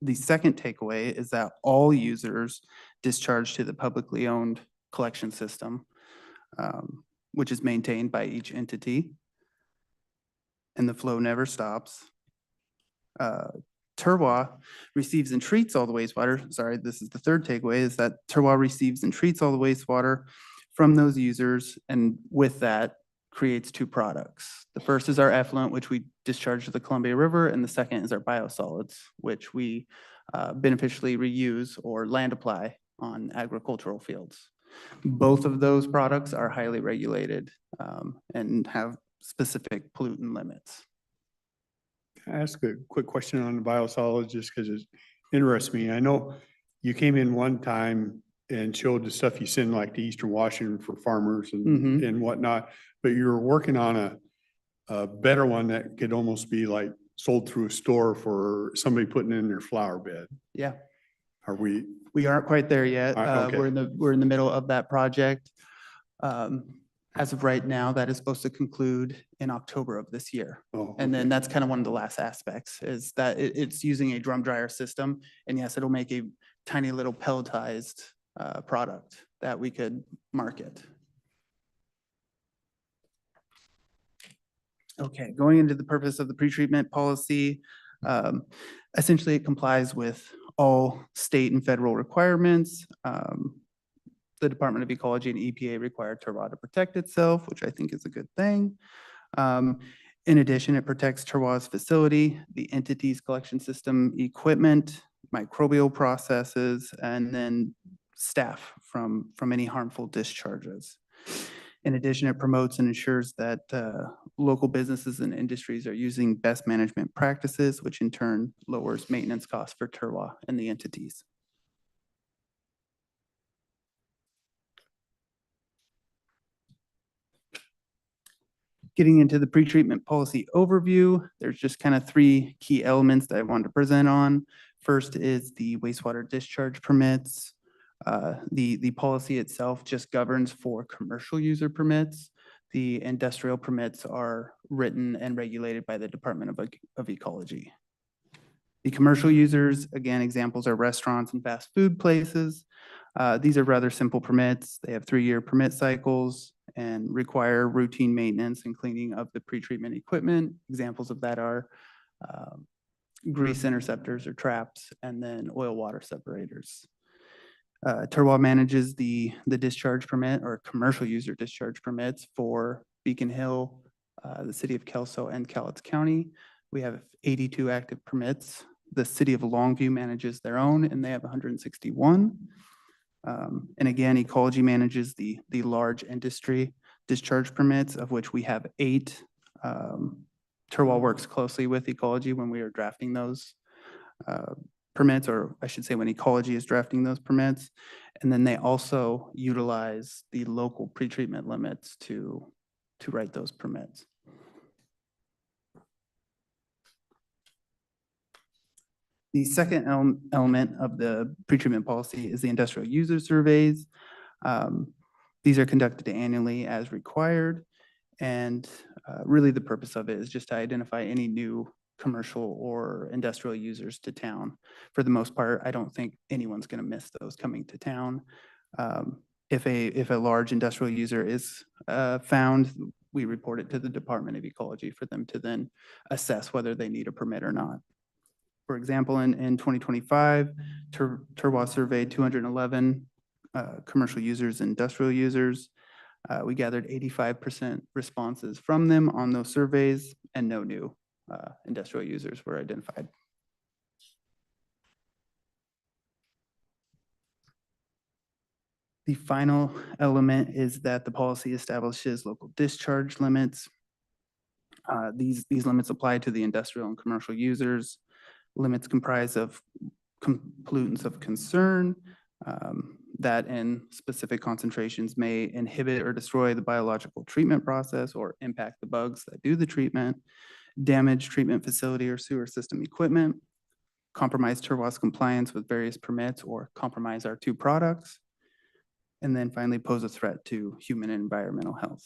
The second takeaway is that all users discharge to the publicly owned collection system, which is maintained by each entity, and the flow never stops. Turwa receives and treats all the wastewater. Sorry, this is the third takeaway, is that Turwa receives and treats all the wastewater from those users, and with that creates two products. The first is our effluent, which we discharge to the Columbia River, and the second is our biosolids, which we beneficially reuse or land apply on agricultural fields. Both of those products are highly regulated and have specific pollutant limits. Can I ask a quick question on the biosolids, just because it interests me? I know you came in one time and showed the stuff you send like to Eastern Washington for farmers Mhm. and whatnot, but you were working on a better one that could almost be like sold through a store for somebody putting in their flower bed. Yeah. Are we, We aren't quite there yet. Okay. We're in the middle of that project. As of right now, that is supposed to conclude in October of this year. oh, And then okay. that's kind of one of the last aspects is that it's using a drum dryer system. And yes, it'll make a tiny little pelletized product that we could market. Okay, going into the purpose of the pretreatment policy, essentially it complies with all state and federal requirements. The Department of Ecology and EPA require Terroir to protect itself, which I think is a good thing. In addition, it protects Terroir's facility, the entity's collection system equipment, microbial processes, and then staff from any harmful discharges. In addition, it promotes and ensures that local businesses and industries are using best management practices, which in turn lowers maintenance costs for Terroir and the entities. Getting into the pretreatment policy overview, there's just kind of three key elements that I wanted to present on. First is the wastewater discharge permits. The policy itself just governs for commercial user permits. The industrial permits are written and regulated by the Department of Ecology. The commercial users, again, examples are restaurants and fast food places. These are rather simple permits. They have 3-year permit cycles and require routine maintenance and cleaning of the pretreatment equipment. Examples of that are grease interceptors or traps, and then oil water separators. Terroir manages the discharge permit or commercial user discharge permits for Beacon Hill, the city of Kelso, and Cowlitz County. We have 82 active permits. The city of Longview manages their own, and they have 161. And again, Ecology manages the large industry discharge permits, of which we have 8. Terroir works closely with Ecology when we are drafting those permits, or I should say when Ecology is drafting those permits. And then they also utilize the local pretreatment limits to write those permits. The second element of the pretreatment policy is the industrial user surveys. These are conducted annually as required. And really the purpose of it is just to identify any new commercial or industrial users to town. For the most part, I don't think anyone's going to miss those coming to town. If a large industrial user is found, we report it to the Department of Ecology for them to then assess whether they need a permit or not. For example, in 2025, Terroir surveyed 211 commercial users and industrial users. We gathered 85% responses from them on those surveys, and no new industrial users were identified. The final element is that the policy establishes local discharge limits. These limits apply to the industrial and commercial users. Limits comprise of pollutants of concern that in specific concentrations may inhibit or destroy the biological treatment process or impact the bugs that do the treatment, damage treatment facility or sewer system equipment, compromise Terroir's compliance with various permits, or compromise our 2 products, and then finally pose a threat to human and environmental health.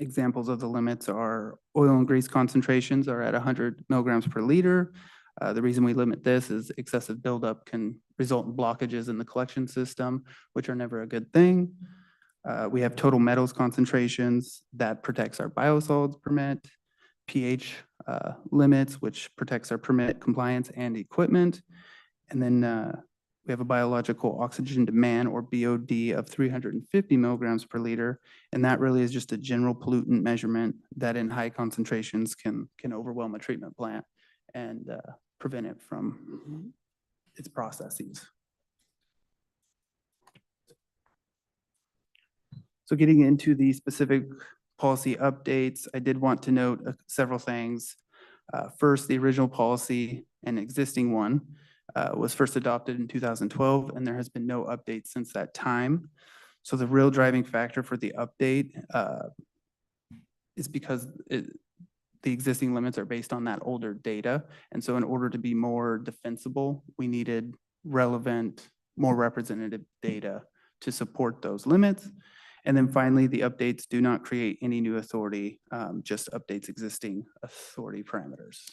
Examples of the limits are oil and grease concentrations are at 100 milligrams per liter. The reason we limit this is excessive buildup can result in blockages in the collection system, which are never a good thing. We have total metals concentrations that protects our biosolids permit, pH limits, which protects our permit compliance and equipment. And then we have a biological oxygen demand, or BOD, of 350 milligrams per liter. And that really is just a general pollutant measurement that in high concentrations can overwhelm a treatment plant and prevent it from its processes. So getting into the specific Policy updates, I did want to note several things. First, the original policy, an existing one, was first adopted in 2012, and there has been no update since that time. So the real driving factor for the update is because the existing limits are based on that older data. And so in order to be more defensible, we needed relevant, more representative data to support those limits. And then finally, the updates do not create any new authority, just updates existing authority parameters.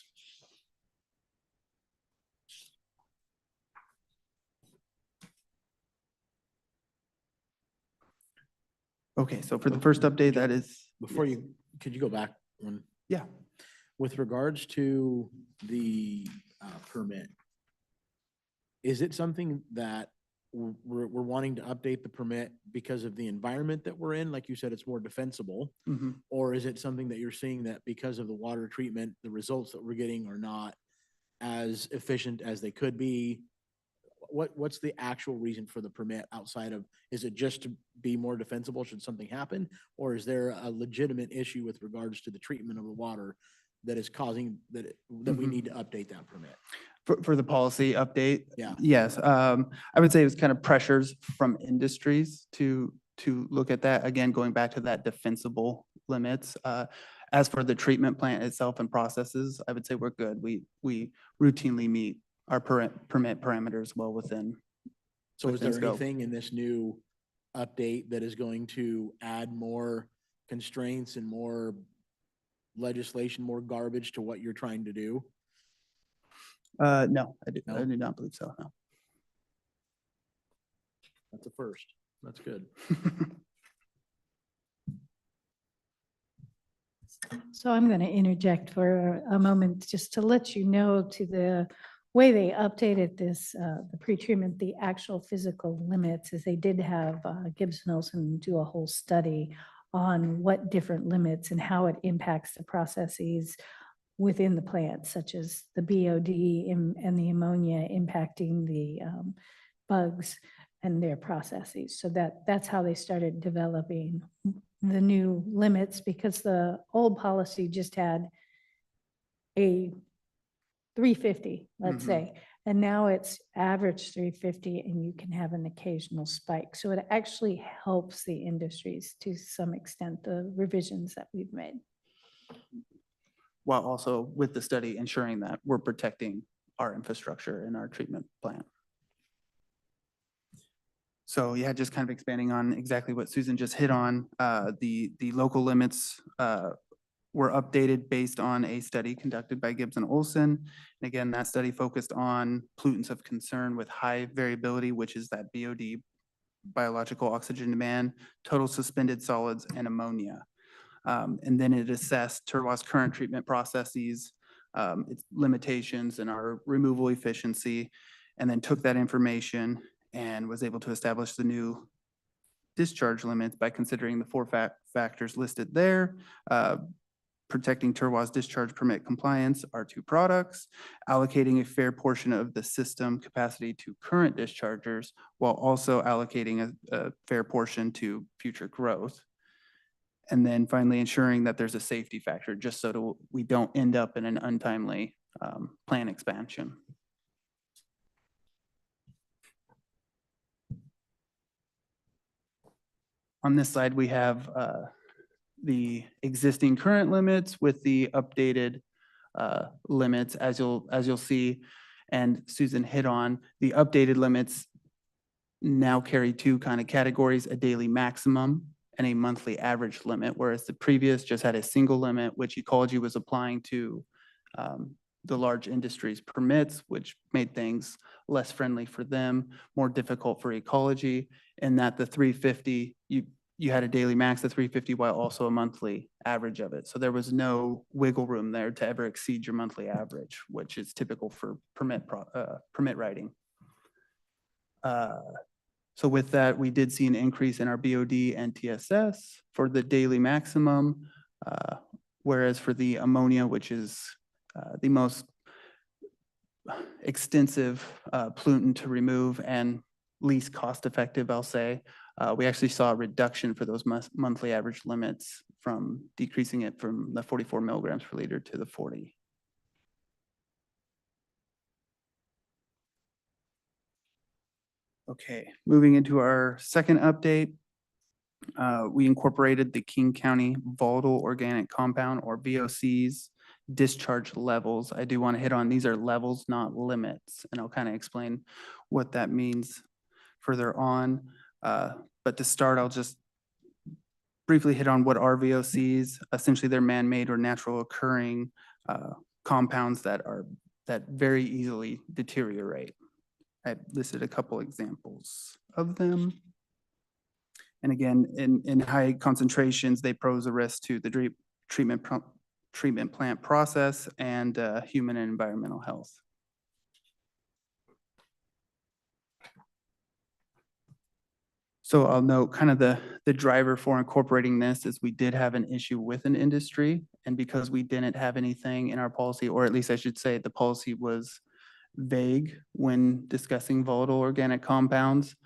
Okay, so for the first update, that is. Before yes. could you go back one? Yeah. With regards to the permit, is it something that we're wanting to update the permit because of the environment that we're in? Like you said, it's more defensible. Mhm. Or is it something that you're seeing that because of the water treatment, the results that we're getting are not as efficient as they could be? What's the actual reason for the permit outside of, is it just to be more defensible should something happen? Or is there a legitimate issue with regards to the treatment of the water that is causing that we need to update that permit? For the policy update? Yeah. Yes, I would say it was kind of pressures from industries to look at that. Again, going back to that defensible limits. As for the treatment plant itself and processes, I would say we're good. We routinely meet our permit parameters well within. So is there scope. anything in this new update that is going to add more constraints and more legislation, more garbage to what you're trying to do? No, I No? do not believe so, no. That's a first. That's good. So I'm going to interject for a moment just to let you know to the way they updated this, the pretreatment, the actual physical limits is they did have Gibson Olson do a whole study on what different limits and how it impacts the processes within the plant, such as the BOD and the ammonia impacting the bugs and their processes. So that's how they started developing the new limits, because the old policy just had a 350, let's Mhm. say, and now it's average 350 and you can have an occasional spike. So it actually helps the industries to some extent, the revisions that we've made. While also with the study ensuring that we're protecting our infrastructure and our treatment plant. So yeah, just kind of expanding on exactly what Susan just hit on, the local limits were updated based on a study conducted by Gibson Olson. And again, that study focused on pollutants of concern with high variability, which is that BOD, biological oxygen demand, total suspended solids, and ammonia. And then it assessed Turwah's current treatment processes, its limitations and our removal efficiency, and then took that information and was able to establish the new discharge limits by considering the four factors listed there, protecting Turwah's discharge permit compliance, our two products, allocating a fair portion of the system capacity to current dischargers, while also allocating a fair portion to future growth. And then finally ensuring that there's a safety factor, just so we don't end up in an untimely plant expansion. On this slide, we have the existing current limits with the updated limits, as you'll see, and Susan hit on. The updated limits now carry two kind of categories: a daily maximum and a monthly average limit, whereas the previous just had a single limit, which ecology was applying to the large industries permits, which made things less friendly for them, more difficult for ecology, and that the 350, you had a daily max of 350 while also a monthly average of it. So there was no wiggle room there to ever exceed your monthly average, which is typical for permit writing. So with that, we did see an increase in our BOD and TSS for the daily maximum, whereas for the ammonia, which is the most extensive pollutant to remove and least cost effective, I'll say, We actually saw a reduction for those monthly average limits from decreasing it from the 44 milligrams per liter to the 40. Okay, moving into our second update. We incorporated the King County Volatile Organic Compound, or VOCs, discharge levels. I do want to hit on, these are levels, not limits, and I'll kind of explain what that means further on. But to start, I'll just briefly hit on what are VOCs. Essentially, they're man-made or natural occurring compounds that very easily deteriorate. I listed a couple examples of them. And again, in high concentrations, they pose a risk to the treatment plant process and human and environmental health. So I'll note kind of the driver for incorporating this is we did have an issue with an industry, and because we didn't have anything in our policy, or at least I should say the policy was vague when discussing volatile organic compounds,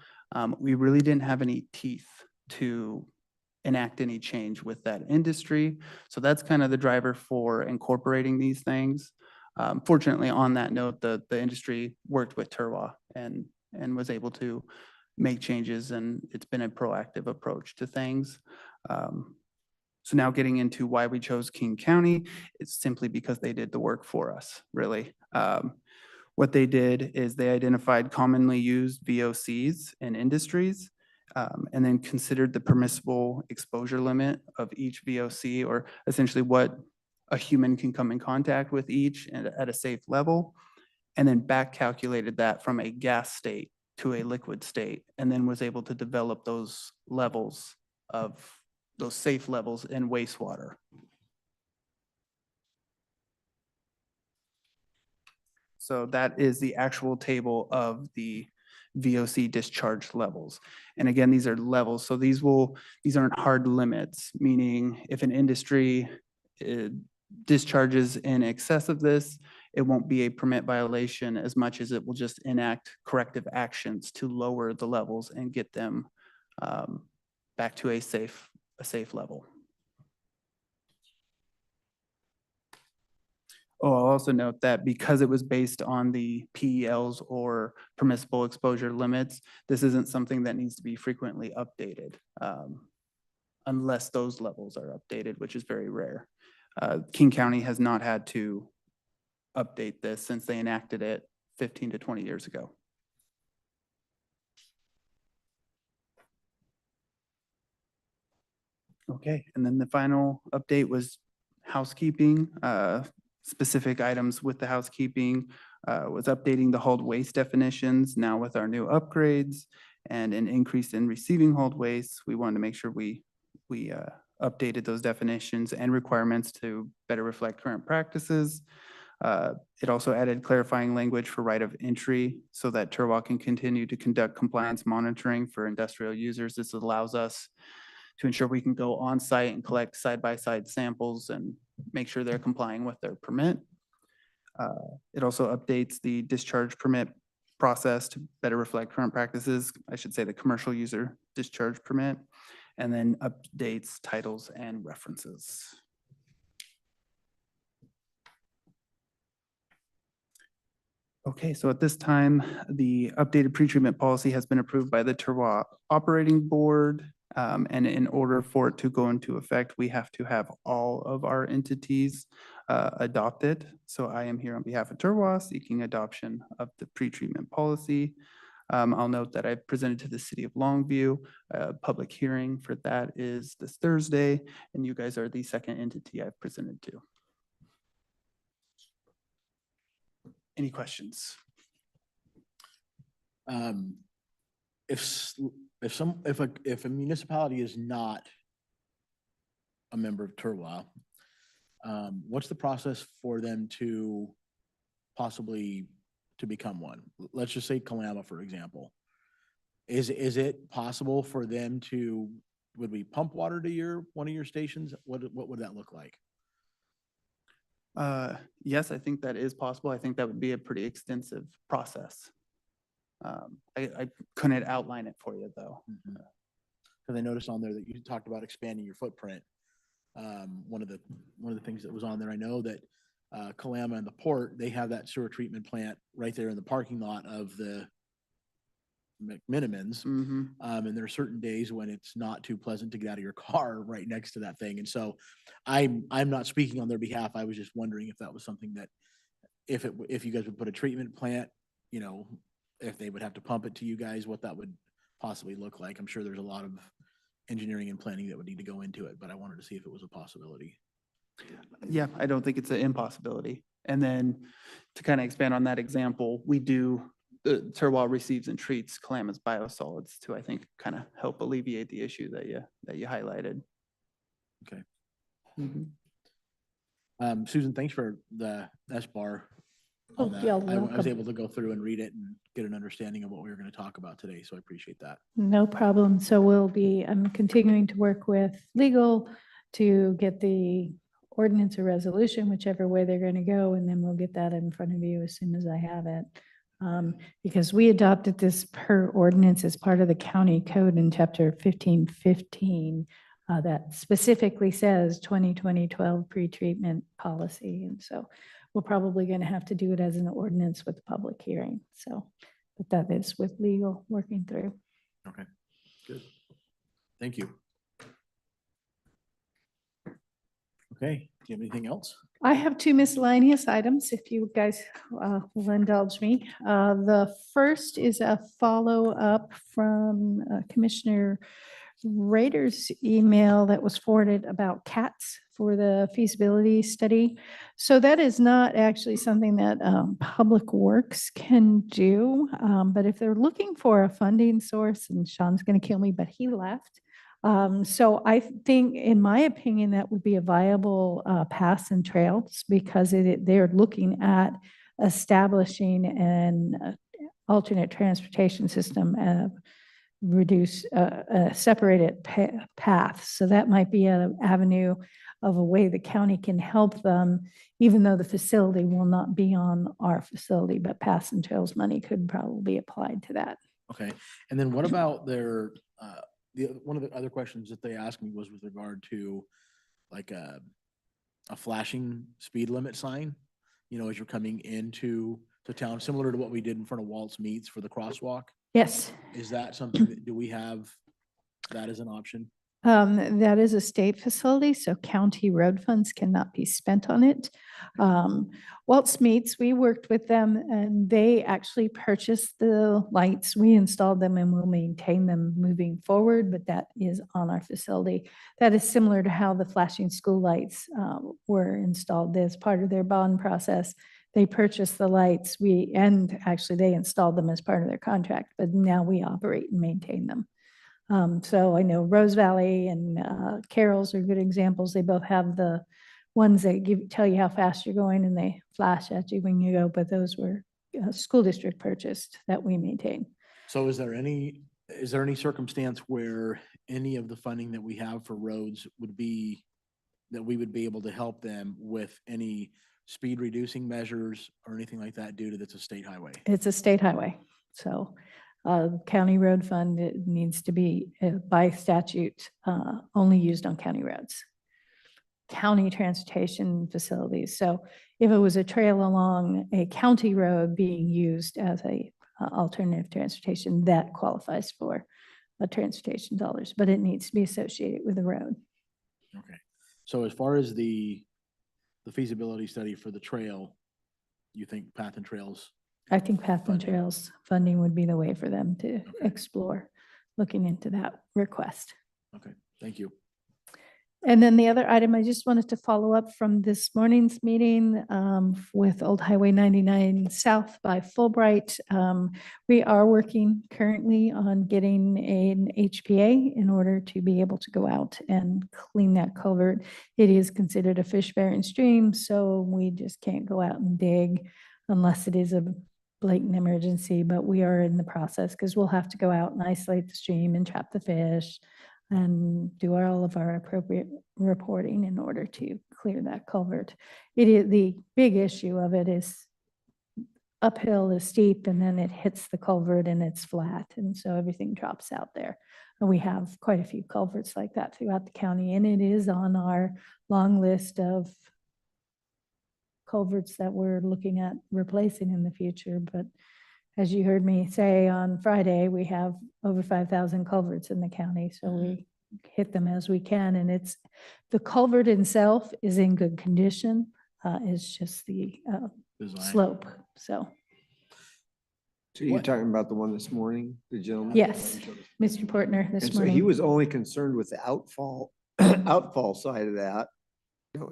we really didn't have any teeth to enact any change with that industry. So that's kind of the driver for incorporating these things. Fortunately, on that note, the industry worked with Turwa and was able to make changes, and it's been a proactive approach to things. So now getting into why we chose King County, it's simply because they did the work for us, really. What they did is they identified commonly used VOCs in industries, and then considered the permissible exposure limit of each VOC, or essentially what a human can come in contact with each at a safe level, and then back calculated that from a gas state to a liquid state, and then was able to develop those levels of those safe levels in wastewater. So that is the actual table of the VOC discharge levels. And again, these are levels. So these aren't hard limits, meaning if an industry discharges in excess of this, it won't be a permit violation as much as it will just enact corrective actions to lower the levels and get them back to a safe level. Oh, I'll also note that because it was based on the PELs, or permissible exposure limits, this isn't something that needs to be frequently updated unless those levels are updated, which is very rare. King County has not had to update this since they enacted it 15 to 20 years ago. Okay, and then the final update was housekeeping. Specific items with the housekeeping was updating the hauled waste definitions now with our new upgrades and an increase in receiving hauled waste. We wanted to make sure we updated those definitions and requirements to better reflect current practices. It also added clarifying language for right of entry so that Turwa can continue to conduct compliance monitoring for industrial users. This allows us to ensure we can go on site and collect side-by-side samples and make sure they're complying with their permit. It also updates the discharge permit process to better reflect current practices. I should say the commercial user discharge permit, and then updates titles and references. Okay, so at this time, the updated pretreatment policy has been approved by the Turwa Operating Board. And in order for it to go into effect, we have to have all of our entities adopt it. So I am here on behalf of Turwa seeking adoption of the pretreatment policy. I'll note that I've presented to the City of Longview. Public hearing for that is this Thursday, and you guys are the second entity I've presented to. Any questions? If a municipality is not a member of Turwa, what's the process for them to possibly to become one? Let's just say Kalama, for example. Is it possible for them to, would we pump water to one of your stations? What would that look like? Yes, I think that is possible. I think that would be a pretty extensive process. I couldn't outline it for you though. because I noticed on there that you talked about expanding your footprint. One of the things that was on there, I know that Kalama and the port, they have that sewer treatment plant right there in the parking lot of the McMinimans. Mm-hmm. And there are certain days when it's not too pleasant to get out of your car right next to that thing. And so I'm not speaking on their behalf. I was just wondering if that was something that if you guys would put a treatment plant, you know, if they would have to pump it to you guys, what that would possibly look like. I'm sure there's a lot of engineering and planning that would need to go into it, but I wanted to see if it was a possibility. Yeah, I don't think it's an impossibility. And then to kind of expand on that example, we do, Turwall receives and treats Kalama's biosolids to, I think, kind of help alleviate the issue that you highlighted. Okay. Mhm. Susan, thanks for the S-bar. Oh, on that. you're I was welcome. able to go through and read it and get an understanding of what we were going to talk about today, so I appreciate that. No problem. So I'm continuing to work with legal to get the ordinance or resolution, whichever way they're going to go, and then we'll get that in front of you as soon as I have it. Because we adopted this per ordinance as part of the county code in chapter 1515 that specifically says 2020-12 pretreatment policy. And so we're probably going to have to do it as an ordinance with a public hearing. So, but that is with legal working through. Okay, good. Thank you. Okay, do you have anything else? I have two miscellaneous items, if you guys will indulge me. The first is a follow-up from Commissioner Rader's email that was forwarded about cats for the feasibility study. So that is not actually something that Public Works can do. But if they're looking for a funding source, and Sean's going to kill me, but he left. So I think, in my opinion, that would be a viable paths and trails, because they're looking at establishing an alternate transportation system, reduce separated paths. So that might be an avenue of a way the county can help them, even though the facility will not be on our facility, but paths and trails money could probably be applied to that. Okay, and then what about their, one of the other questions that they asked me was with regard to like a flashing speed limit sign, you know, as you're coming into town, similar to what we did in front of Walt's Meats for the crosswalk. Yes. Is that something that, do we have that as an option? That is a state facility, so county road funds cannot be spent on it. Walt's Meats, we worked with them and they actually purchased the lights. We installed them and will maintain them moving forward, but that is on our facility. That is similar to how the flashing school lights were installed as part of their bond process. They purchased the lights, and actually they installed them as part of their contract, but now we operate and maintain them. So I know Rose Valley and Carroll's are good examples. They both have the ones that tell you how fast you're going and they flash at you when you go, but those were school district purchased that we maintain. So is there any circumstance where any of the funding that we have for roads would be, that we would be able to help them with any speed reducing measures or anything like that due to that's a state highway? It's a state highway. So county road fund, it needs to be by statute only used on county roads, county transportation facilities. So if it was a trail along a county road being used as a alternative transportation, that qualifies for transportation dollars, but it needs to be associated with the road. Okay. So as far as the feasibility study for the trail, you think Path and Trails? I think Path and Funding. Trails funding would be the way for them to explore looking into that request. Okay, thank you. And then the other item, I just wanted to follow up from this morning's meeting with Old Highway 99 South by Fulbright. We are working currently on getting an HPA in order to be able to go out and clean that culvert. It is considered a fish-bearing stream, so we just can't go out and dig unless it is a blatant emergency, but we are in the process because we'll have to go out and isolate the stream and trap the fish and do all of our appropriate reporting in order to clear that culvert. It is, the big issue of it is uphill is steep and then it hits the culvert and it's flat. And so everything drops out there. We have quite a few culverts like that throughout the county, and it is on our long list of culverts that we're looking at replacing in the future. But as you heard me say on Friday, we have over 5,000 culverts in the county, so we hit them as we can. And it's, the culvert itself is in good condition. It's just the Design. slope, so. So you're What- talking about the one this morning, the gentleman? Yes, Mr. Portner this And so he morning. was only concerned with the outfall, outfall side of that. No,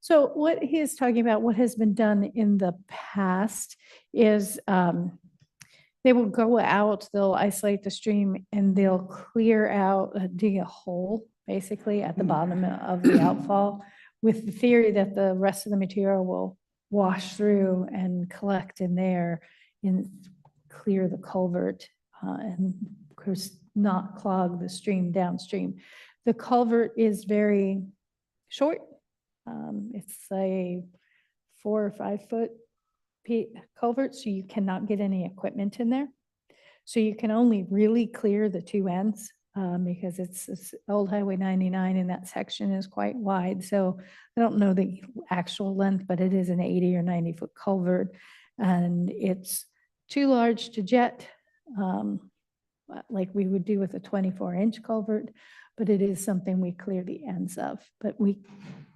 So what he is talking about, what has been done in the past is they will go out, they'll isolate the stream and they'll clear out, dig a hole basically at the bottom of the outfall with the theory that the rest of the material will wash through and collect in there and clear the culvert and of course not clog the stream downstream. The culvert is very short. It's a 4 or 5 foot culvert, so you cannot get any equipment in there. So you can only really clear the two ends because it's old Highway 99 and that section is quite wide. So I don't know the actual length, but it is an 80 or 90 foot culvert and it's too large to jet like we would do with a 24-inch culvert, but it is something we clear the ends of. But we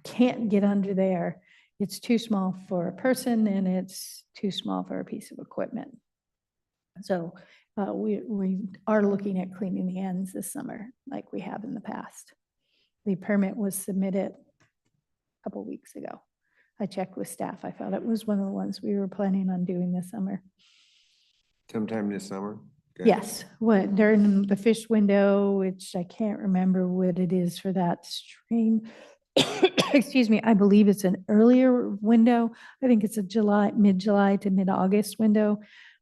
can't get under there. It's too small for a person and it's too small for a piece of equipment. So we are looking at cleaning the ends this summer like we have in the past. The permit was submitted a couple weeks ago. I checked with staff. I thought it was one of the ones we were planning on doing this summer. sometime this summer. Okay. Yes, what during the fish window, which I can't remember what it is for that stream. Excuse me, I believe it's an earlier window. I think it's a mid-July to mid-August window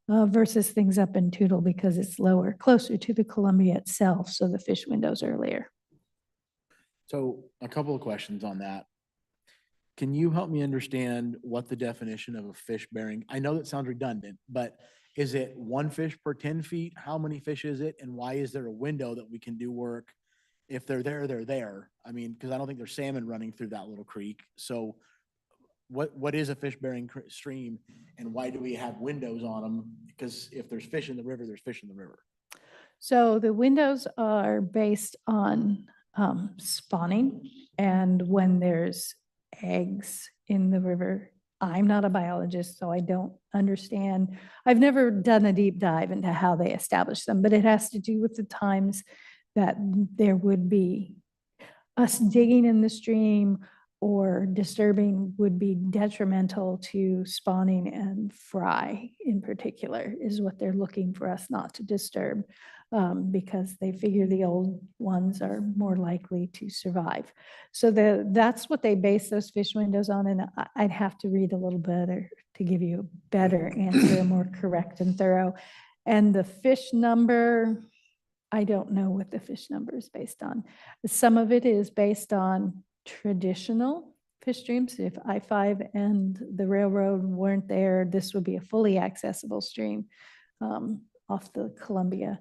versus things up in Tootle because it's lower, closer to the Columbia itself. So the fish window's earlier. So a couple of questions on that. Can you help me understand what the definition of a fish bearing? I know that sounds redundant, but is it 1 fish per 10 feet? How many fish is it? And why is there a window that we can do work? If they're there, they're there. I mean, because I don't think there's salmon running through that little creek. So what is a fish bearing stream and why do we have windows on them? Because if there's fish in the river, there's fish in the river. So the windows are based on spawning and when there's eggs in the river. I'm not a biologist, so I don't understand. I've never done a deep dive into how they establish them, but it has to do with the times that there would be us digging in the stream or disturbing would be detrimental to spawning and fry in particular is what they're looking for us not to disturb because they figure the old ones are more likely to survive. So that's what they base those fish windows on. And I'd have to read a little better to give you a better answer, more correct and thorough. And the fish number, I don't know what the fish number is based on. Some of it is based on traditional fish streams. If I-5 and the railroad weren't there, this would be a fully accessible stream off the Columbia.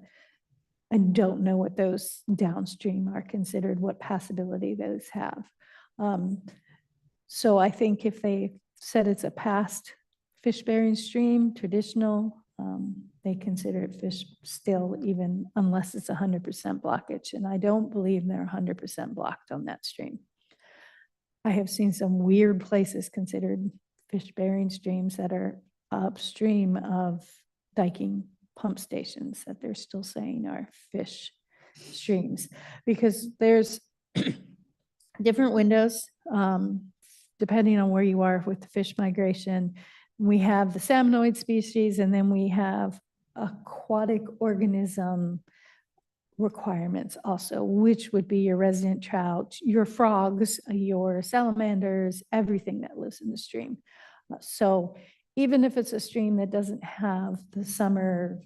I don't know what those downstream are considered, what passability those have. So I think if they said it's a past fish-bearing stream, traditional, they consider it fish still, even unless it's 100% blockage. And I don't believe they're 100% blocked on that stream. I have seen some weird places considered fish-bearing streams that are upstream of diking pump stations that they're still saying are fish streams because there's different windows depending on where you are with the fish migration. We have the salmonoid species and then we have aquatic organism requirements also, which would be your resident trout, your frogs, your salamanders, everything that lives in the stream. So even if it's a stream that doesn't have the summer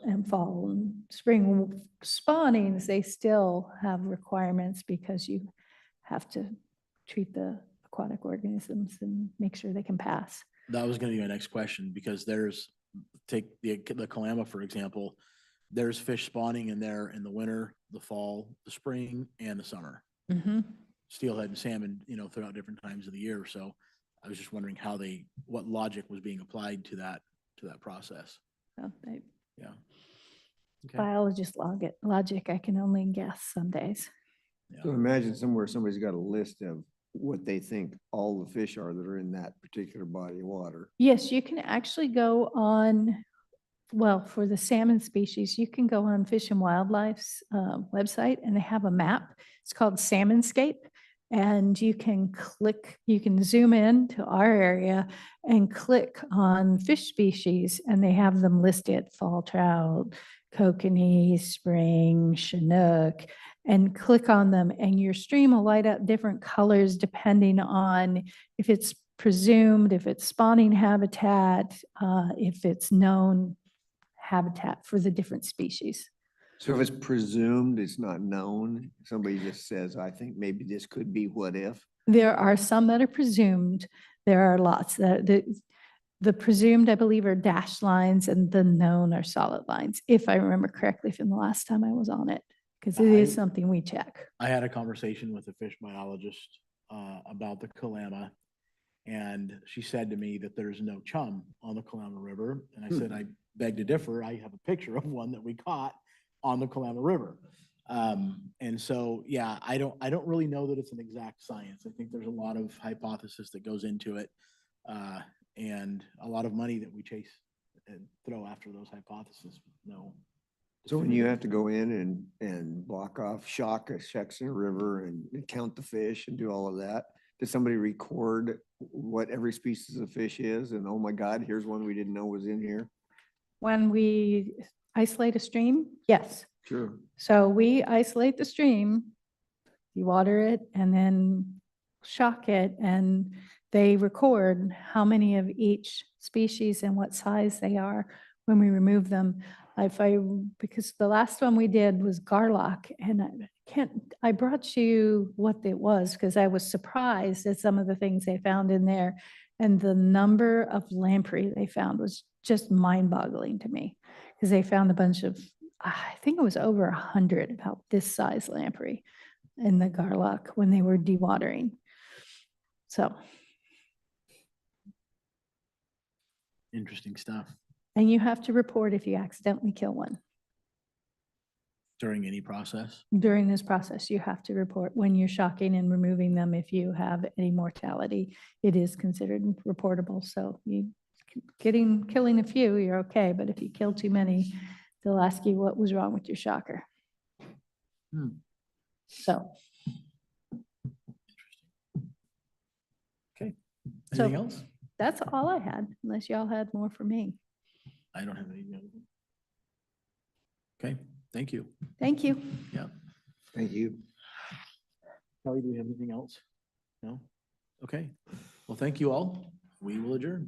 and fall and spring spawnings, they still have requirements because you have to treat the aquatic organisms and make sure they can pass. That was going to be my next question because take the Kalama, for example. there's fish spawning in there in the winter, the fall, the spring, and the summer. Mhm. Steelhead and salmon, throughout different times of the year. So I was just wondering what logic was being applied to that process. So Yeah. Okay. Biologist logic, I can only guess some days. So Yeah. imagine somewhere somebody's got a list of what they think all the fish are that are in that particular body of water. Yes, you can actually go on, well, for the salmon species, you can go on Fish and Wildlife's website and they have a map. It's called Salmonscape. And you can zoom in to our area and click on fish species and they have them listed: fall trout, kokanee, spring, chinook, and click on them and your stream will light up different colors depending on if it's presumed, if it's spawning habitat, if it's known habitat for the different species. So if it's presumed, it's not known, somebody just says, I think maybe this could be what if. There are some that are presumed. There are lots that the presumed, I believe, are dashed lines and the known are solid lines, if I remember correctly from the last time I was on it, because it is something we check. I had a conversation with a fish biologist about the Kalama, and she said to me that there's no chum on the Kalama River. And I said, I beg to differ. I have a picture of one that we caught on the Kalama River. And so, yeah, I don't really know that it's an exact science. I think there's a lot of hypothesis that goes into it, and a lot of money that we chase and throw after those hypotheses. No. So when you have to go in and block off shacks in a river and count the fish and do all of that, does somebody record what every species of fish is? And oh my God, here's one we didn't know was in here. When we isolate a stream, yes. Sure. So we isolate the stream, you water it, and then shock it, and they record how many of each species and what size they are when we remove them. Because the last one we did was garlock, and I brought you what it was because I was surprised at some of the things they found in there. And the number of lamprey they found was just mind-boggling to me because they found a bunch of, I think it was over 100 about this size lamprey in the garlock when they were dewatering. So. Interesting stuff. And you have to report if you accidentally kill one. During any process? During this process, you have to report when you're shocking and removing them. If you have any mortality, it is considered reportable. So killing a few, you're okay. But if you kill too many, they'll ask you what was wrong with your shocker. So. Okay. Anything So else? That's all I had, unless y'all had more for me. I don't have anything. Okay, thank you. Thank you. Yeah. Thank you. Kelly, do we have anything else? No? Okay. Well, thank you all. We will adjourn.